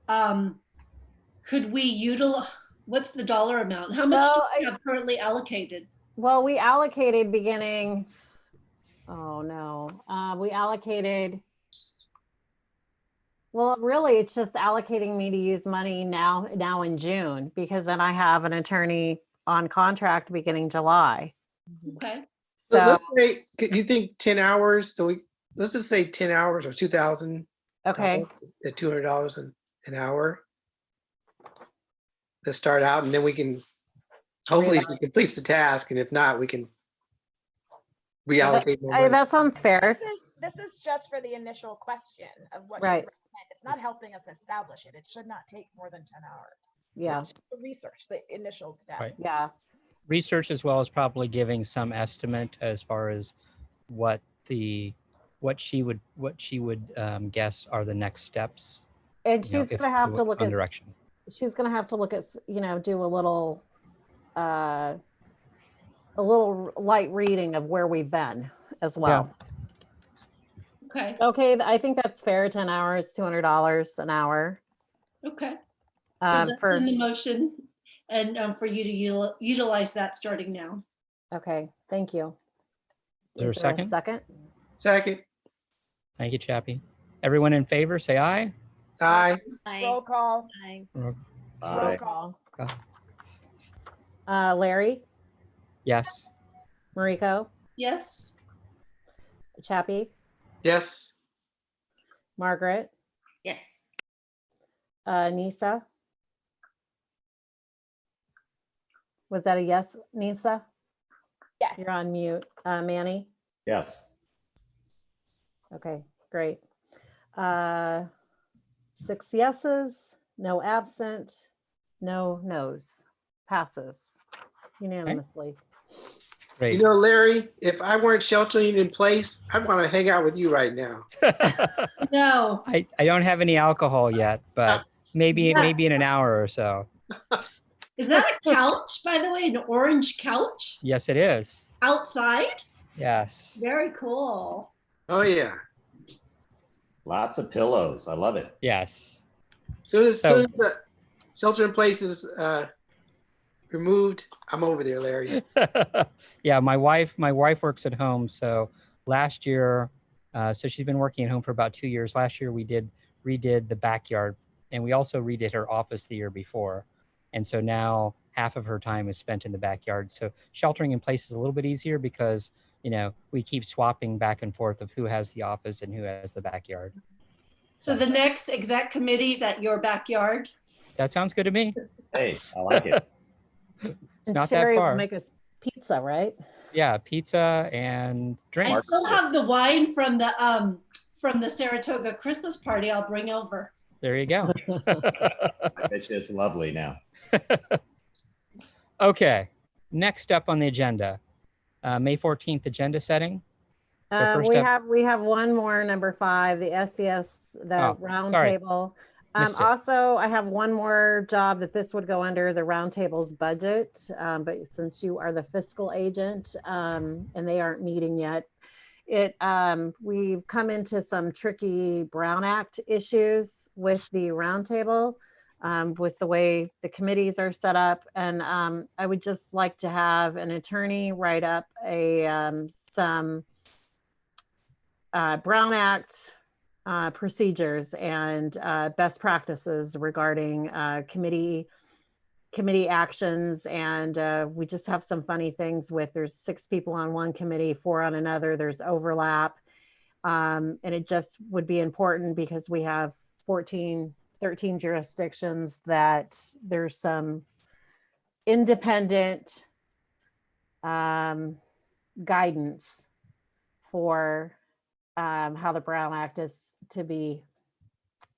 Could we utilize, what's the dollar amount? How much do Well, we have currently allocated? Well, we allocated beginning, we allocated, well, really, it's just allocating me to use money now in June, because then I have an attorney on contract beginning July. Okay, So So, let's say, you think 10 hours? So let's just say 10 hours or 2,000 okay, at $200 an hour. Let's start out, and then we can, hopefully she completes the task, and if not, we can reallocate more money. that sounds fair. This is just for the initial question of what Right. should recommend. It's not helping us establish it. It should not take more than 10 hours. Yeah, It's the research, the initial step. Right. yeah. Research, as well as probably giving some estimate as far as what she would guess are the next steps. And you know, she's if gonna have to what look at, direction. she's gonna have to look at, do a little light reading of where we've been as well. okay, Okay, I think that's fair. 10 hours, $200 an hour. okay. So that's For, in the motion, and for you to utilize that starting now. okay, thank you. Is there a second? Second? Second, Thank you, Chappie. Everyone in favor, say aye. aye. Roll call, roll Aye. call. Larry, Yes. Mariko, Yes, Chappie, Yes, Margaret, Yes. Nisa. Was that a yes, Nisa? Yes. You're on mute. Manny? Yes. Okay, great. 6 yeses, no absent, no noes. Passes unanimously. Great. you know, Larry, if I weren't sheltering in place, I'd want to hang out with you right now. no, I don't have any alcohol yet, but maybe in an hour or so. is that a couch, by the way, an orange couch Yes, it is. outside? Yes. Very cool. Oh, yeah. Lots of pillows. I love it. Yes. Soon as So- the shelter in place is removed. I'm over there, Larry. Yeah, my wife works at home. So last year, so she's been working at home for about 2 years. Last year we redid the backyard, and we also redid her office the year before. And so now half of her time is spent in the backyard. So sheltering in place is a little bit easier because, you know, we keep swapping back and forth of who has the office and who has the backyard. So the next exec committee's at your backyard? That sounds good to me. Hey, I like it. It's And not Sherry that will far. make us pizza, right? Yeah, pizza and I drinks. still have the wine from the Saratoga Christmas party I'll bring over. There you go. I bet you it's lovely now. Okay, next up on the agenda, May 14th agenda setting. So first up, we have one more, number 5, the SES, the Oh, roundtable. sorry. Missed it. Also, I have one more job that this would go under the roundtable's budget, but since you are the fiscal agent and they aren't meeting yet, we've come into some tricky Brown Act issues with the roundtable, with the way the committees are set up, and I would just like to have an attorney write up some Brown Act procedures and best practices regarding committee actions. And we just have some funny things with, there's 6 people on one committee, 4 on another, there's overlap. And it just would be important because we have 13 jurisdictions that there's some independent guidance for how the Brown Act is to be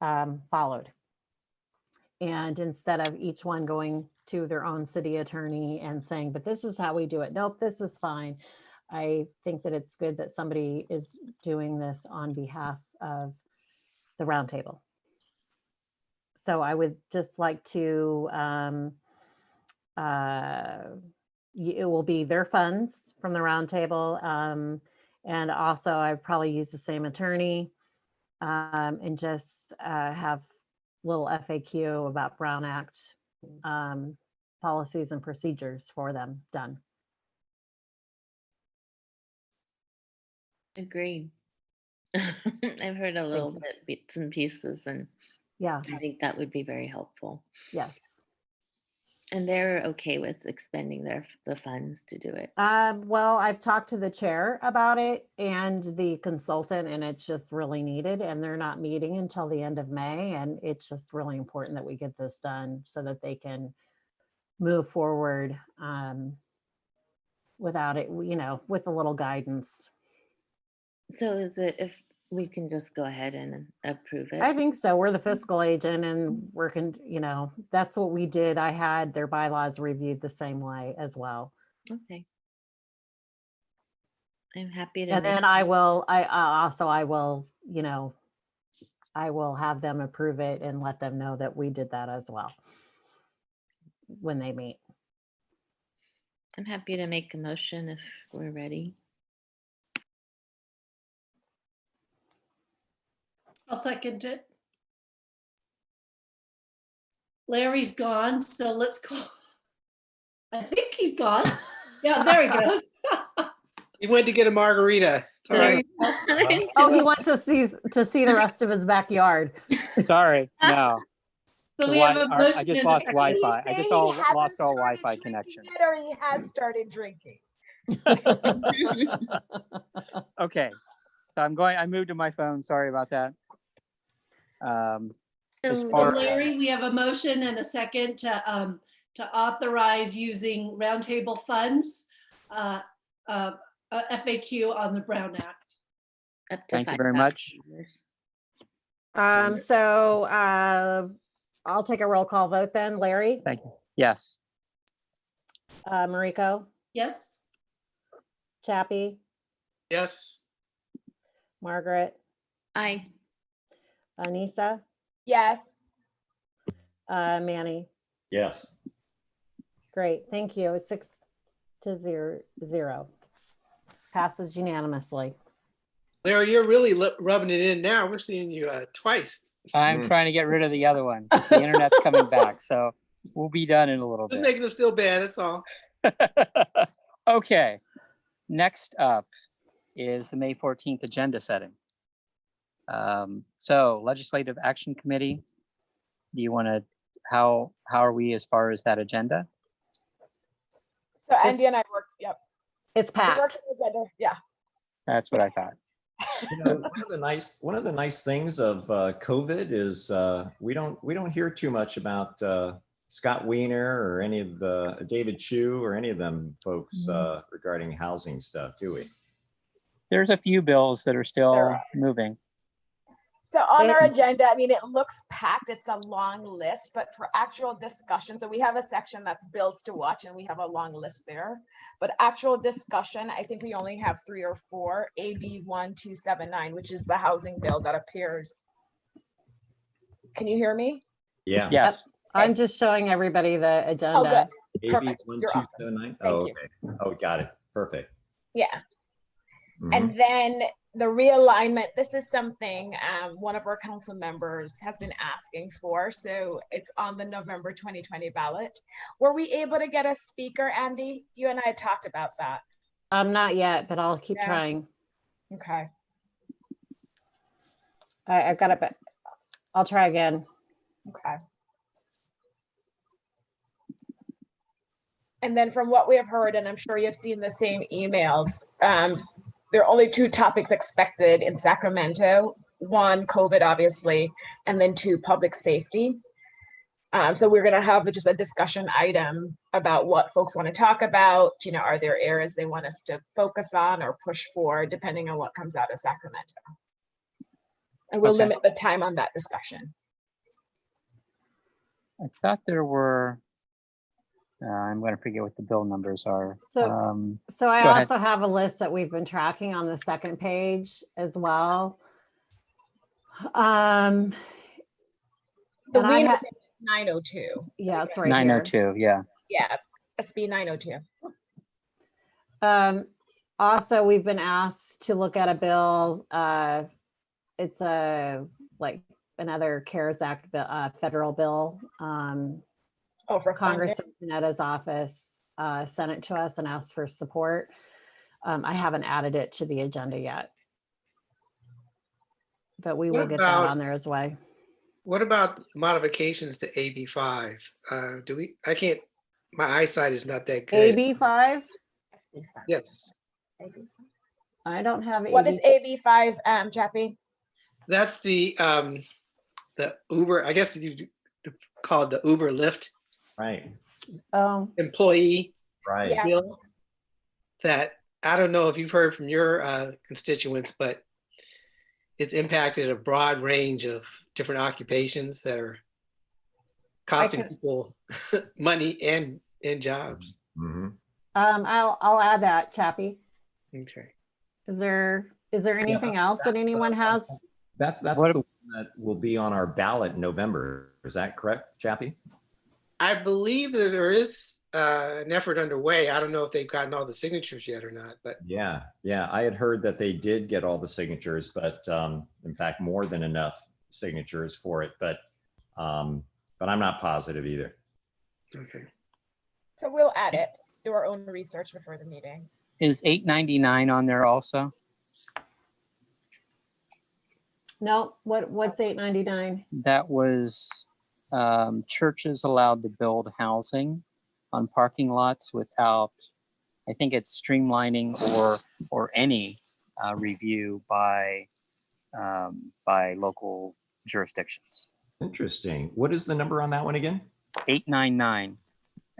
followed. And instead of each one going to their own city attorney and saying, but this is how we do it. Nope, this is fine. I think that it's good that somebody is doing this on behalf of the roundtable. So I would just like to, it will be their funds from the roundtable. And also I'd probably use the same attorney and just have little FAQ about Brown Act policies and procedures for them done. Agreed. I've heard a little you. bit, bits and pieces, and Yeah, I think that would be very helpful. yes. And they're okay with expending the funds to do it. Well, I've talked to the chair about it and the consultant, and it's just really needed, and they're not meeting until the end of May. And it's just really important that we get this done so that they can move forward without it, you know, with a little guidance. So is it, if we can just go ahead and approve it? I think so. We're the fiscal agent and you know, that's what we did. I had their bylaws reviewed the same way as well. Okay. I'm happy to. And then I will, you know, I will have them approve it and let them know that we did that as well when they meet. I'm happy to make a motion if we're ready. I'll second it. Larry's gone, so let's call. I think he's gone. Yeah, there he goes. He went to get a margarita. It's all right. Oh, he wants to see the rest of his backyard. Sorry, no. So we have a motion. I just and lost a second. Wi-Fi. I just lost all started Wi-Fi drinking connection. yet, or he has started drinking. Okay, so I moved to my phone. Sorry about that. As So far- Larry, we have a motion and a second to authorize using roundtable funds, FAQ on the Brown Act. Up to Thank you very much. $5,000. So I'll take a roll call vote then. Larry, Thank you. Yes. Mariko, Yes? Chappie, Yes. Margaret, Aye. Anissa, Yes. Manny. Yes. Great, thank you. 6-0. Passes unanimously. Larry, you're really rubbing it in now. We're seeing you twice. I'm trying to get rid of the other one. The internet's coming back, so We'll be done in a little Just bit. making us feel bad, that's all. Okay, next up is the May 14th agenda setting. So Legislative Action Committee, do you want to, how are we as far as that agenda? So Andy and I worked, yep. It's We packed. worked on the agenda, yeah. That's what I thought. You know, one of the nice things of COVID is we don't hear too much about Scott Wiener or any of the David Chu or any of them folks regarding housing stuff, do we? There's a few bills that are There still are. moving. So on our agenda, I mean, it looks packed. It's a long list, but for actual discussion, so we have a section that's bills to watch and we have a long list there. But actual discussion, I think we only have 3 or 4, AB 1279, which is the housing bill that appears. Can you hear me? Yeah. Yes. I'm just showing everybody the Oh, agenda. good. AB Perfect. You're awesome. 1279. Thank Oh, you. okay. Oh, got it. Perfect. Yeah. Mhm. And then the realignment, this is something one of our council members has been asking for. So it's on the November 2020 ballot. Were we able to get a speaker, Andy? You and I had talked about that. Not yet, but I'll keep Yeah. trying. Okay. I've got it, but I'll try again. Okay. And then from what we have heard, and I'm sure you've seen the same emails, there are only 2 topics expected in Sacramento. 1, COVID, obviously, and then 2, public safety. So we're going to have just a discussion item about what folks want to talk about. You know, are there areas they want us to focus on or push for, depending on what comes out of Sacramento? And we'll Okay. limit the time on that discussion. I thought there were, I'm going to forget what the bill numbers are. So I Go ahead. also have a list that we've been tracking on the second page as well. The And I Wiener ha- thing is 902. Yeah, it's right here. 902, yeah. Yeah, SB 902. Also, we've been asked to look at a bill. It's like another CARES Act federal bill. Oh, for Congressman Panetta's office sent it to us and asked for support. I haven't added it to the agenda yet, but we will get that on there as well. What about modifications to AB 5? Do we, I can't, my eyesight is not that good. AB 5? Yes, I don't have What AB. is AB 5, Chappie? that's the Uber, I guess you call it the Uber Lyft Right. Oh, employee Right. Yeah. bill. That, I don't know if you've heard from your constituents, but it's impacted a broad range of different occupations that are costing can- people money and jobs. Mhm. I'll add that, Chappie. Okay. Is there anything else that anyone has? That's What- the one that will be on our ballot in November. Is that correct, Chappie? I believe that there is an effort underway. I don't know if they've gotten all the signatures yet or not, but Yeah, I had heard that they did get all the signatures, but in fact, more than enough signatures for it. But I'm not positive either. okay. So we'll add it, do our own research before the meeting. Is 899 on there also? No, what's 899? That was churches allowed to build housing on parking lots without, I think it's streamlining or any review by local jurisdictions. Interesting. What is the number on that one again? 899,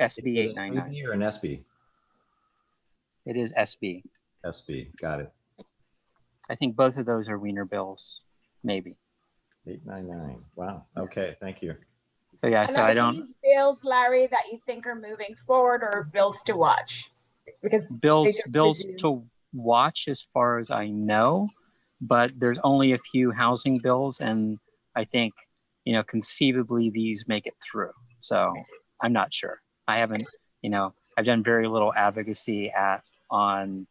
SB Is it an 899. AB or an SB? It is SB. SB, got it. I think both of those are Wiener bills, maybe. 899. Wow. Okay, thank you. So yeah, And so are I don't, these bills, Larry, that you think are moving forward or bills to watch? Because bills just resume. to watch as far as I know, but there's only a few housing bills, and I think, you know, conceivably these make it through. So I'm not sure. I haven't, you know, I've done very little advocacy on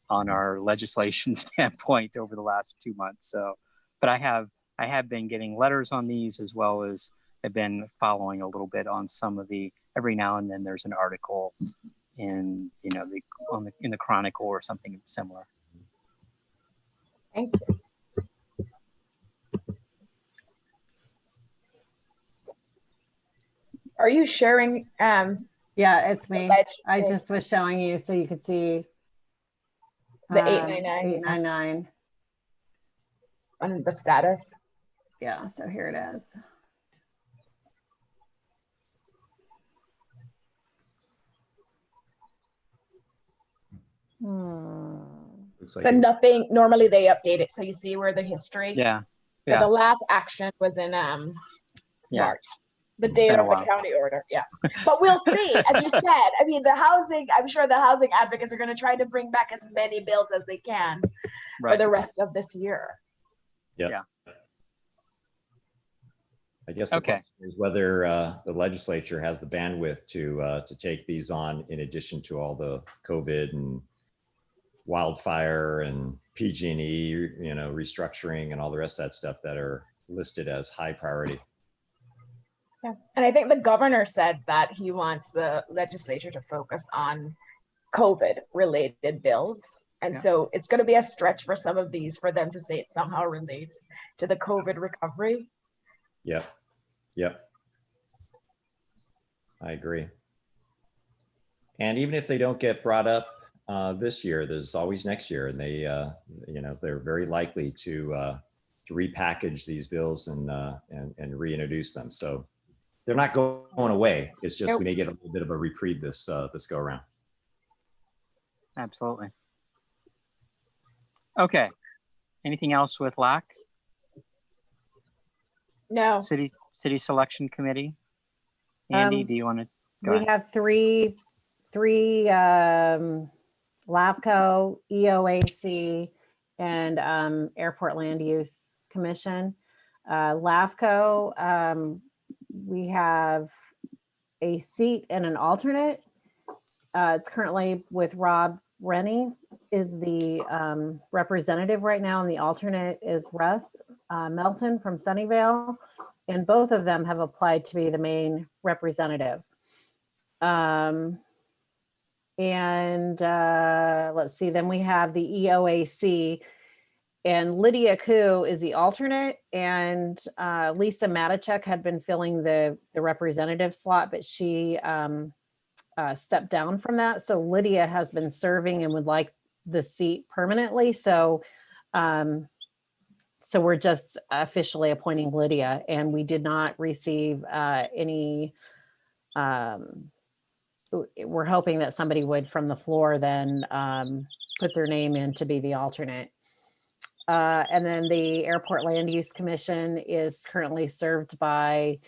our legislation standpoint over the last 2 months. So, but I have been getting letters on these as well as have been following a little bit on some of the, every now and then there's an article in, you know, in the Chronicle or something similar. Thank you. Are you sharing Yeah, it's me. ledge I thing? just was showing you so you could see The 899 899. on the status? Yeah, so here it is. Looks So like nothing, normally they update it. So you see where the history, Yeah. but Yeah. the last action was in Yeah. March. The It's date been a of the while. county order. Yeah. But we'll see, as you said, I mean, the housing, I'm sure the housing advocates are going to try to bring back as many bills as they can for Right. the rest of this year. Yep. Yeah. I guess the Okay. question is whether the legislature has the bandwidth to take these on in addition to all the COVID and wildfire and PG&E, you know, restructuring and all the rest of that stuff that are listed as high priority. Yeah. And I think the governor said that he wants the legislature to focus on COVID related bills. And Yeah. so it's going to be a stretch for some of these for them to say it somehow relates to the COVID recovery. Yep. Yep. I agree. And even if they don't get brought up this year, there's always next year, and they, you know, they're very likely to repackage these bills and reintroduce them. So they're not going away. It's just Nope. we may get a little bit of a reprieve this go around. Absolutely. Okay. Anything else with LAC? No. City Selection Committee? Andy, do you want to go We ahead? have three LAFCO, EOAC, and Airport Land Use Commission. LAFCO, we have a seat and an alternate. It's currently with Rob Rennie is the representative right now, and the alternate is Russ Melton from Sunnyvale, and both of them have applied to be the main representative. And let's see, then we have the EOAC, and Lydia Koo is the alternate, and Lisa Matichek had been filling the representative slot, but she stepped down from that. So Lydia has been serving and would like the seat permanently. So so we're just officially appointing Lydia, and we did not receive any we're hoping that somebody would from the floor then put their name in to be the alternate. And then the Airport Land Use Commission is currently served by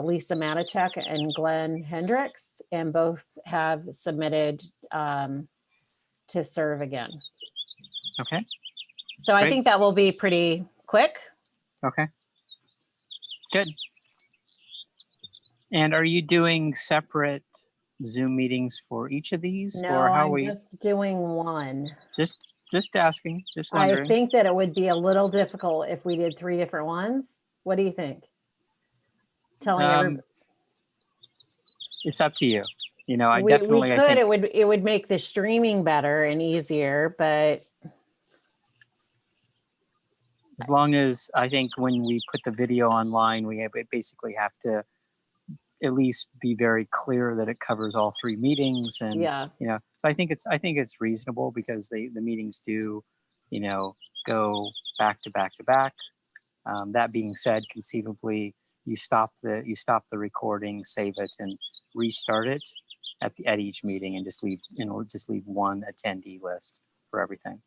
Lisa Matichek and Glenn Hendricks, and both have submitted to serve again. Okay. So I Great. think that will be pretty quick. Okay. Good. And are you doing separate Zoom meetings for each of these, No, or how I'm we just doing one. just asking, just I wondering? think that it would be a little difficult if we did 3 different ones. What do you think? Telling everybody. It's up to you. You know, I We definitely, I could, think, it would make the streaming better and easier, but as long as, I think when we put the video online, we basically have to at least be very clear that it covers all 3 meetings. And, yeah, you know, so I think it's reasonable because the meetings do, you know, go back to back to back. That being said, conceivably, you stop the recording, save it, and restart it at each meeting, and just leave one attendee list for everything.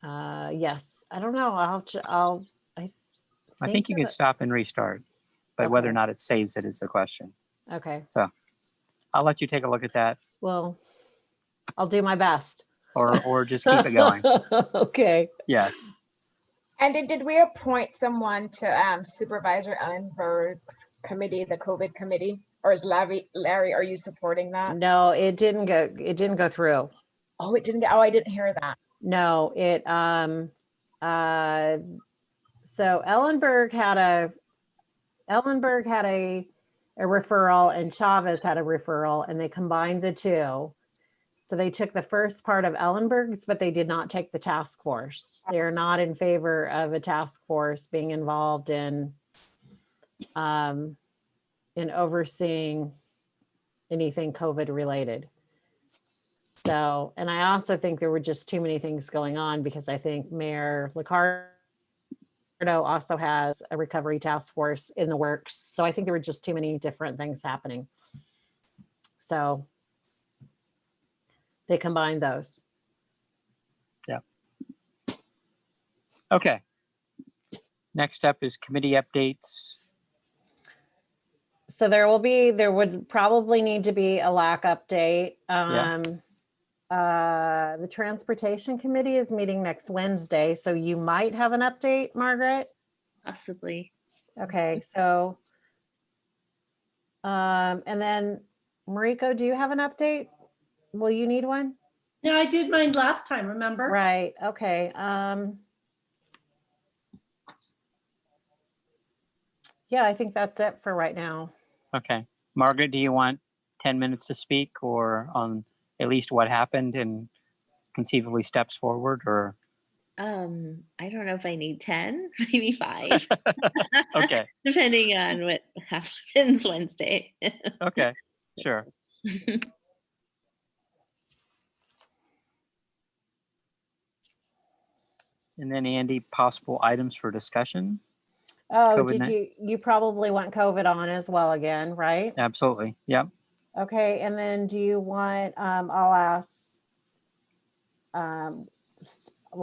yes. I don't know. I think you can stop and restart, but whether or not it saves it is the question. Okay. So I'll let you take a look at that, Well, I'll do my best. or just keep it going. Okay. Yes. And did we appoint someone to Supervisor Ellenberg's committee, the COVID committee? Or is Larry, are you supporting that? No, it didn't go through. Oh, it didn't. Oh, I didn't hear that. No, it so Ellenberg had Ellenberg had a referral and Chavez had a referral, and they combined the two. So they took the first part of Ellenberg's, but they did not take the task force. They are not in favor of a task force being involved in overseeing anything COVID related. So, and I also think there were just too many things going on, because I think Mayor Liccardo also has a recovery task force in the works. So I think there were just too many different things happening. So they combined those. Okay. Next up is committee updates. So there would probably need to be a LAC update. The Transportation Committee is meeting next Wednesday, so you might have an update, Margaret? Possibly. Okay, so, and then Mariko, do you have an update? Will you need one? No, I did mine last time, remember? Right, okay. Yeah, I think that's it for right now. Okay. Margaret, do you want 10 minutes to speak, or on at least what happened and conceivably steps forward, or? I don't know if I need 10, maybe 5. Okay. Depending on what happens Wednesday. Okay, sure. And then Andy, possible items for discussion? Oh, COVID-19. you probably want COVID on as well again, right? Absolutely, yep. Okay, and then do you want, I'll ask, well,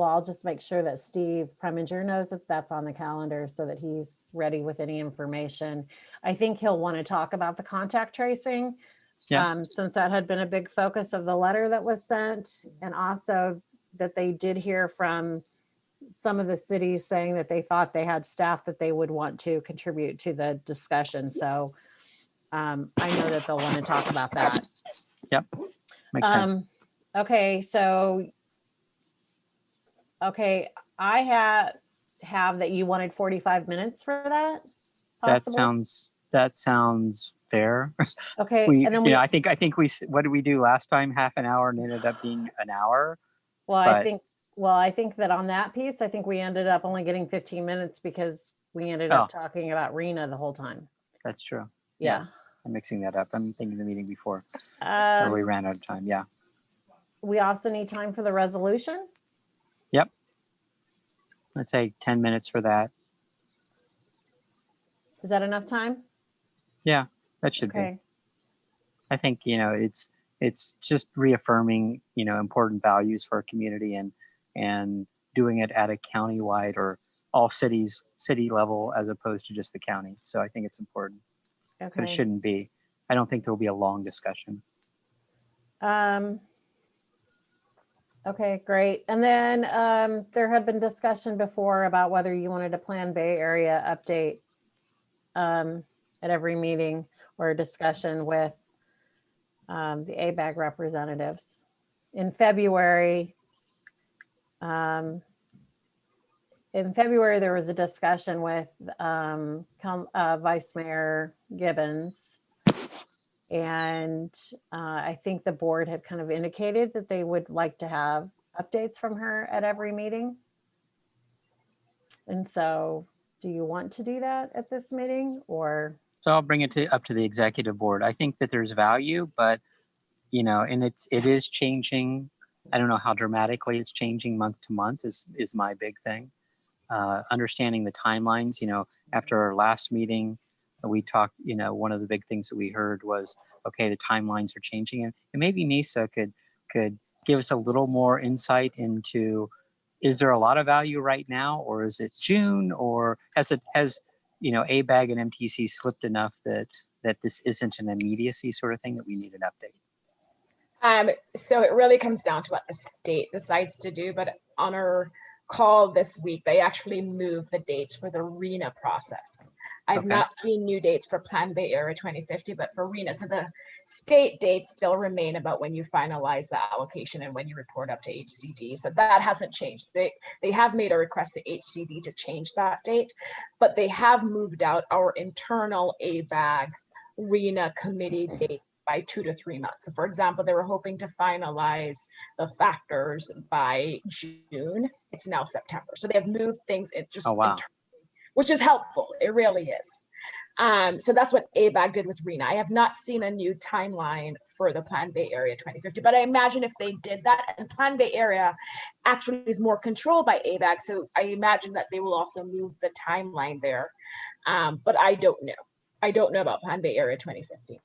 I'll just make sure that Steve Preminger knows if that's on the calendar so that he's ready with any information. I think he'll want to talk about the contact tracing, since that had been a big focus of the letter that was sent, and also that they did hear from some of the cities saying that they thought they had staff that they would want to contribute to the discussion. So I know that they'll want to talk about that. Yep, makes sense. Okay, so, okay, I have that you wanted 45 minutes for that? Possible? That sounds fair. Okay, and then I think what did we do last time? Half an hour, and ended up being an hour. Well, I think that on that piece, I think we ended up only getting 15 minutes because we ended up talking about RENA the whole time. That's true. Yeah. Yes. I'm mixing that up. I'm thinking the meeting before. Where we ran out of time. Yeah. We also need time for the resolution. Yep. Let's say 10 minutes for that. Is that enough time? Yeah, that should be. I think, it's just reaffirming, important values for our community and doing it at a countywide or all city level as opposed to just the county. So I think it's important. Okay. But it shouldn't be. I don't think there'll be a long discussion. Okay, great. And then there had been discussion before about whether you wanted a Plan Bay Area update at every meeting, or a discussion with the ABAG representatives. In February, there was a discussion with Vice Mayor Gibbons, and I think the board had kind of indicated that they would like to have updates from her at every meeting. And so, do you want to do that at this meeting, or? So I'll bring it up to the executive board. I think that there's value, but and it is changing. I don't know how dramatically it's changing month to month is my big thing. Understanding the timelines, after our last meeting, we talked, one of the big things that we heard was, okay, the timelines are changing, and maybe NISA could give us a little more insight into, is there a lot of value right now, or is it June, or has ABAG and MTC slipped enough that this isn't an immediacy sort of thing that we need an update? So it really comes down to what the state decides to do, but on our call this week, they actually moved the dates for the RENA process. I've Okay. not seen new dates for Plan Bay Area 2050, but for RENA, so the state dates still remain about when you finalize the allocation and when you report up to HCD. So that hasn't changed. They have made a request to HCD to change that date, but they have moved out our internal ABAG RENA committee date by 2 to 3 months. So for example, they were hoping to finalize the factors by June. It's now September. So they have moved things Oh, wow. internally, which is helpful. It really is. So that's what ABAG did with RENA. I have not seen a new timeline for the Plan Bay Area 2050, but I imagine if they did that, and Plan Bay Area actually is more controlled by ABAG, so I imagine that they will also move the timeline there. But I don't know. I don't know about Plan Bay Area 2050.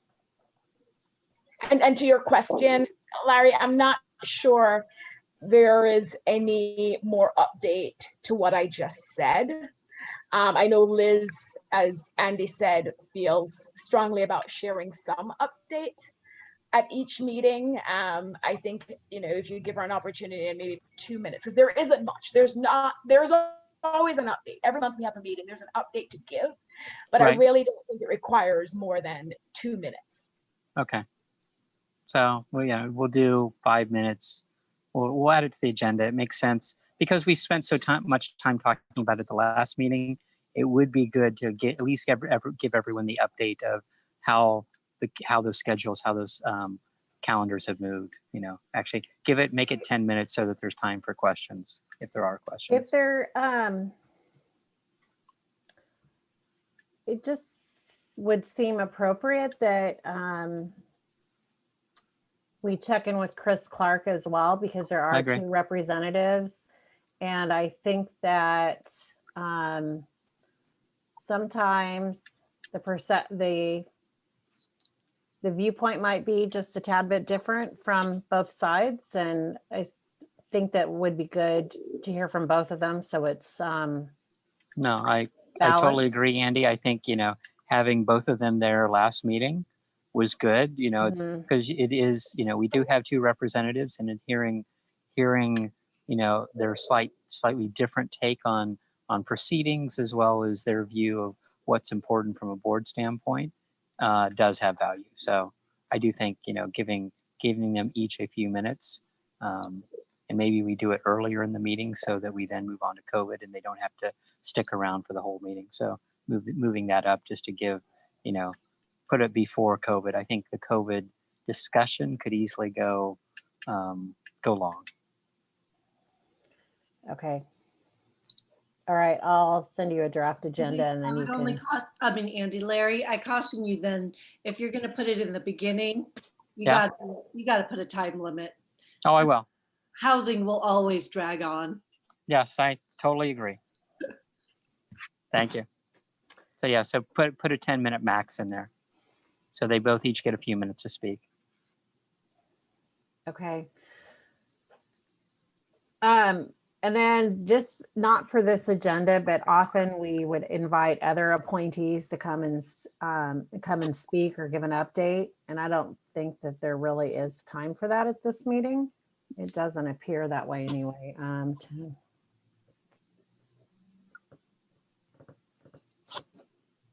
And to your question, Larry, I'm not sure there is any more update to what I just said. I know Liz, as Andy said, feels strongly about sharing some update at each meeting. I think, if you give her an opportunity in maybe 2 minutes, because there isn't much. There's always an update. Every month we have a meeting, there's an update to give, but Right. I really don't think it requires more than 2 minutes. Okay. So we'll do 5 minutes. We'll add it to the agenda. It makes sense because we spent much time talking about it the last meeting. It would be good to at least give everyone the update of how those schedules, how those calendars have moved. Actually make it 10 minutes so that there's time for questions if there are questions. If there, it just would seem appropriate that we check in with Chris Clark as well, because there I are agree. 2 representatives. And I think that sometimes the viewpoint might be just a tad bit different from both sides. And I think that would be good to hear from both of them. So it's No, I totally balanced. agree, Andy. I think, having both of them there last meeting was good. It's Mhm. because it is, we do have 2 representatives, and in hearing, their slightly different take on proceedings, as well as their view of what's important from a board standpoint, does have value. So I do think, giving them each a few minutes, and maybe we do it earlier in the meeting so that we then move on to COVID and they don't have to stick around for the whole meeting. So moving that up just to give, put it before COVID. I think the COVID discussion could easily go long. Okay. All right, I'll send you a draft agenda and then you Andy, Larry, I caution you then, if you're going to put it in the beginning, you Yeah. got to put a time limit. Oh, I will. Housing will always drag on. Yes, I totally agree. Thank you. So yeah, so put a 10-minute max in there. So they both each get a few minutes to speak. Okay. And then not for this agenda, but often we would invite other appointees to come and speak or give an update. And I don't think that there really is time for that at this meeting. It doesn't appear that way anyway.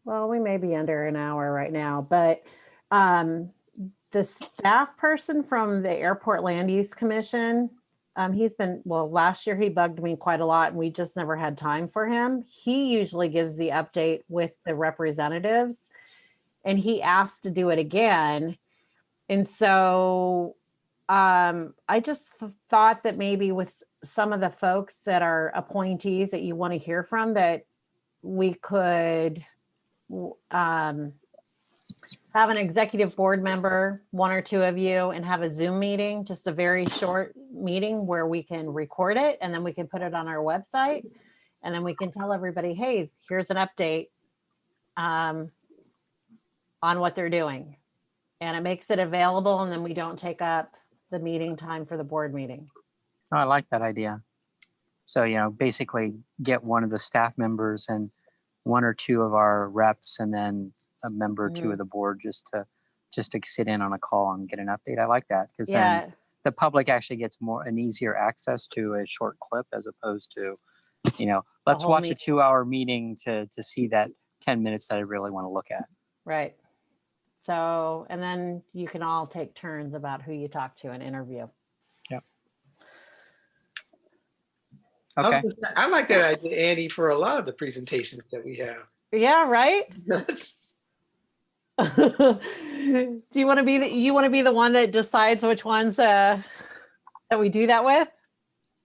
Well, we may be under an hour right now, but the staff person from the Airport Land Use Commission, last year he bugged me quite a lot and we just never had time for him. He usually gives the update with the representatives and he asked to do it again. And so I just thought that maybe with some of the folks that are appointees that you want to hear from, that we could have an executive board member, 1 or 2 of you, and have a Zoom meeting, just a very short meeting where we can record it and then we can put it on our website. And then we can tell everybody, hey, here's an update on what they're doing. And it makes it available and then we don't take up the meeting time for the board meeting. Oh, I like that idea. So, basically get one of the staff members and 1 or 2 of our reps and then a member or 2 of the board just to sit in on a call and get an update. I like that because then the public actually gets an easier access to a short clip as opposed to, let's watch a 2-hour meeting to see that 10 minutes that I really want to look at. Right. So, and then you can all take turns about who you talk to and interview. Yep. I was Okay. gonna say, I like that idea, Andy, for a lot of the presentations that we have. Yeah, right? Do you want to be the one that decides which ones that we do that with?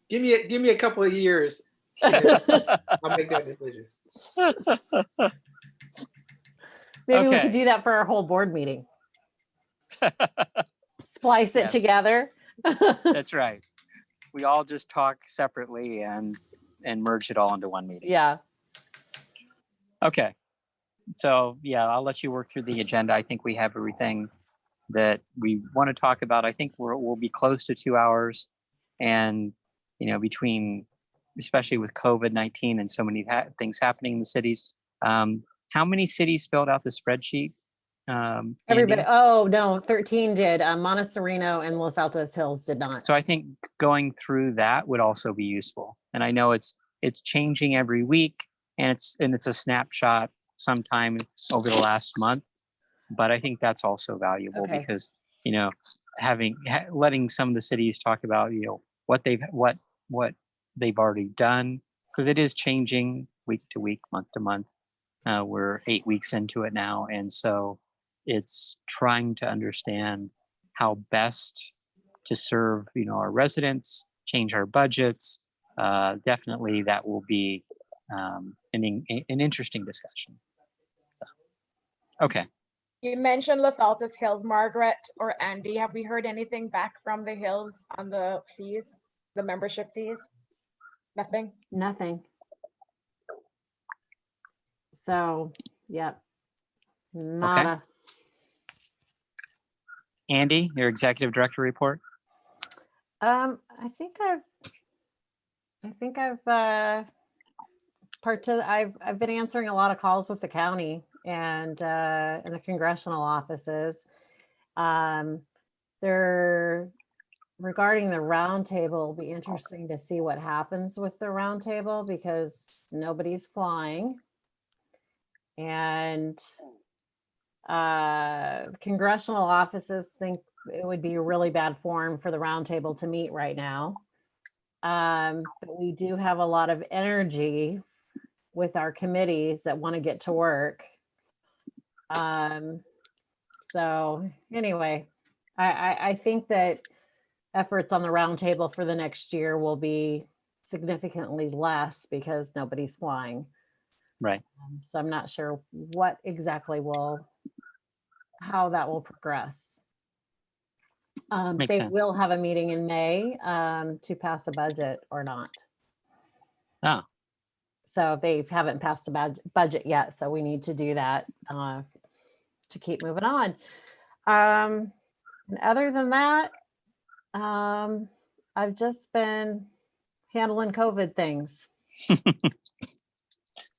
Give me a couple of years. And I'll make that decision. Maybe we Okay. could do that for our whole board meeting. Splice it Yes. together. That's right. We all just talk separately and merge it all into one meeting. Yeah. Okay. So yeah, I'll let you work through the agenda. I think we have everything that we want to talk about. I think we'll be close to 2 hours, and between, especially with COVID-19 and so many things happening in the cities. How many cities filled out the spreadsheet? Everybody. Andy? Oh no, 13 did. Montessorino and Los Altos Hills did not. So I think going through that would also be useful. And I know it's changing every week, and it's a snapshot sometime over the last month. But I think that's also valuable because letting some of the cities talk about what they've already done, because it is changing week to week, month to month. We're 8 weeks into it now, and so it's trying to understand how best to serve our residents, change our budgets. Definitely that will be an interesting discussion. So, okay. You mentioned Los Altos Hills, Margaret or Andy. Have we heard anything back from the Hills on the fees, the membership fees? Nothing? Nothing. So, yep. Nada. Andy, your executive director report. I think I've been answering a lot of calls with the county and in the congressional offices. Regarding the roundtable, it'll be interesting to see what happens with the roundtable because nobody's flying. And congressional offices think it would be a really bad form for the roundtable to meet right now. But we do have a lot of energy with our committees that want to get to work. So anyway, I think that efforts on the roundtable for the next year will be significantly less because nobody's flying. Right. So I'm not sure what exactly how that will progress. They sense. will have a meeting in May to pass a budget or not. Oh. So they haven't passed a budget yet. So we need to do that to keep moving on. And other than that, I've just been handling COVID things.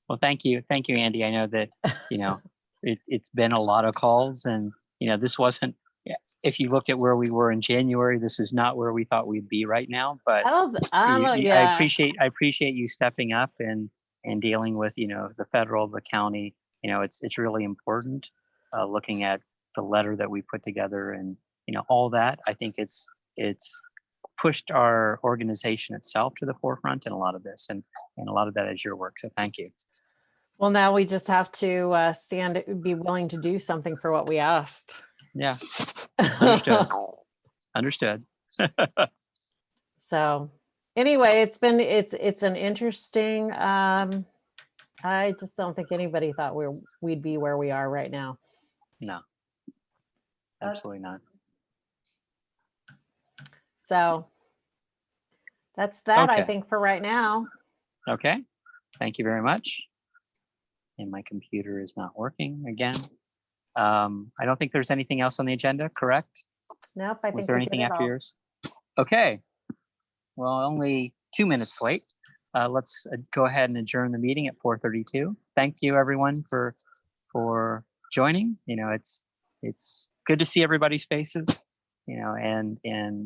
Well, thank you, Andy. I know that it's been a lot of calls, and this wasn't. If you look at where we were in January, this is not where we thought we'd be right now. But I appreciate you stepping up and dealing with the federal, the county. It's really important. Looking at the letter that we put together and all that, I think it's pushed our organization itself to the forefront in a lot of this, and a lot of that is your work. So thank you. Well, now we just have to be willing to do something for what we asked. Yeah. Understood. So anyway, it's an interesting, I just don't think anybody thought we'd be where we are right now. No, absolutely not. So that's that, Okay. I think, for right now. Okay. Thank you very much. And my computer is not working again. I don't think there's anything else on the agenda, correct? Nope, I think Was there we did anything it after all. yours? Okay. Well, only 2 minutes late. Let's go ahead and adjourn the meeting at 4:32. Thank you, everyone, for joining. It's good to see everybody's faces. And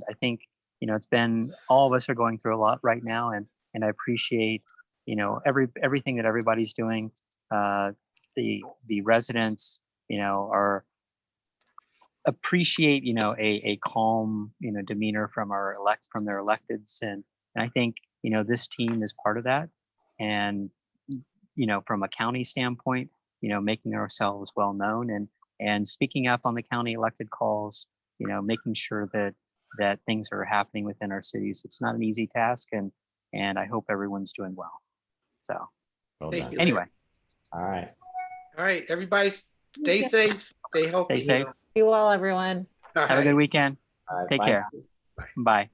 I think it's been, all of us are going through a lot right now, and I appreciate everything that everybody's doing the residents, are appreciate, a calm, demeanor from from their electeds. And I think, this team is part of that. And, from a county standpoint, making ourselves well known and speaking up on the county elected calls, making sure that things are happening within our cities. It's not an easy task, and I hope everyone's doing well. So Well Thank done. you. anyway, All right. All right, everybody stay safe, stay healthy. Stay safe. Be well, everyone. All have a right. good weekend. All right. Take Bye care. now. Bye.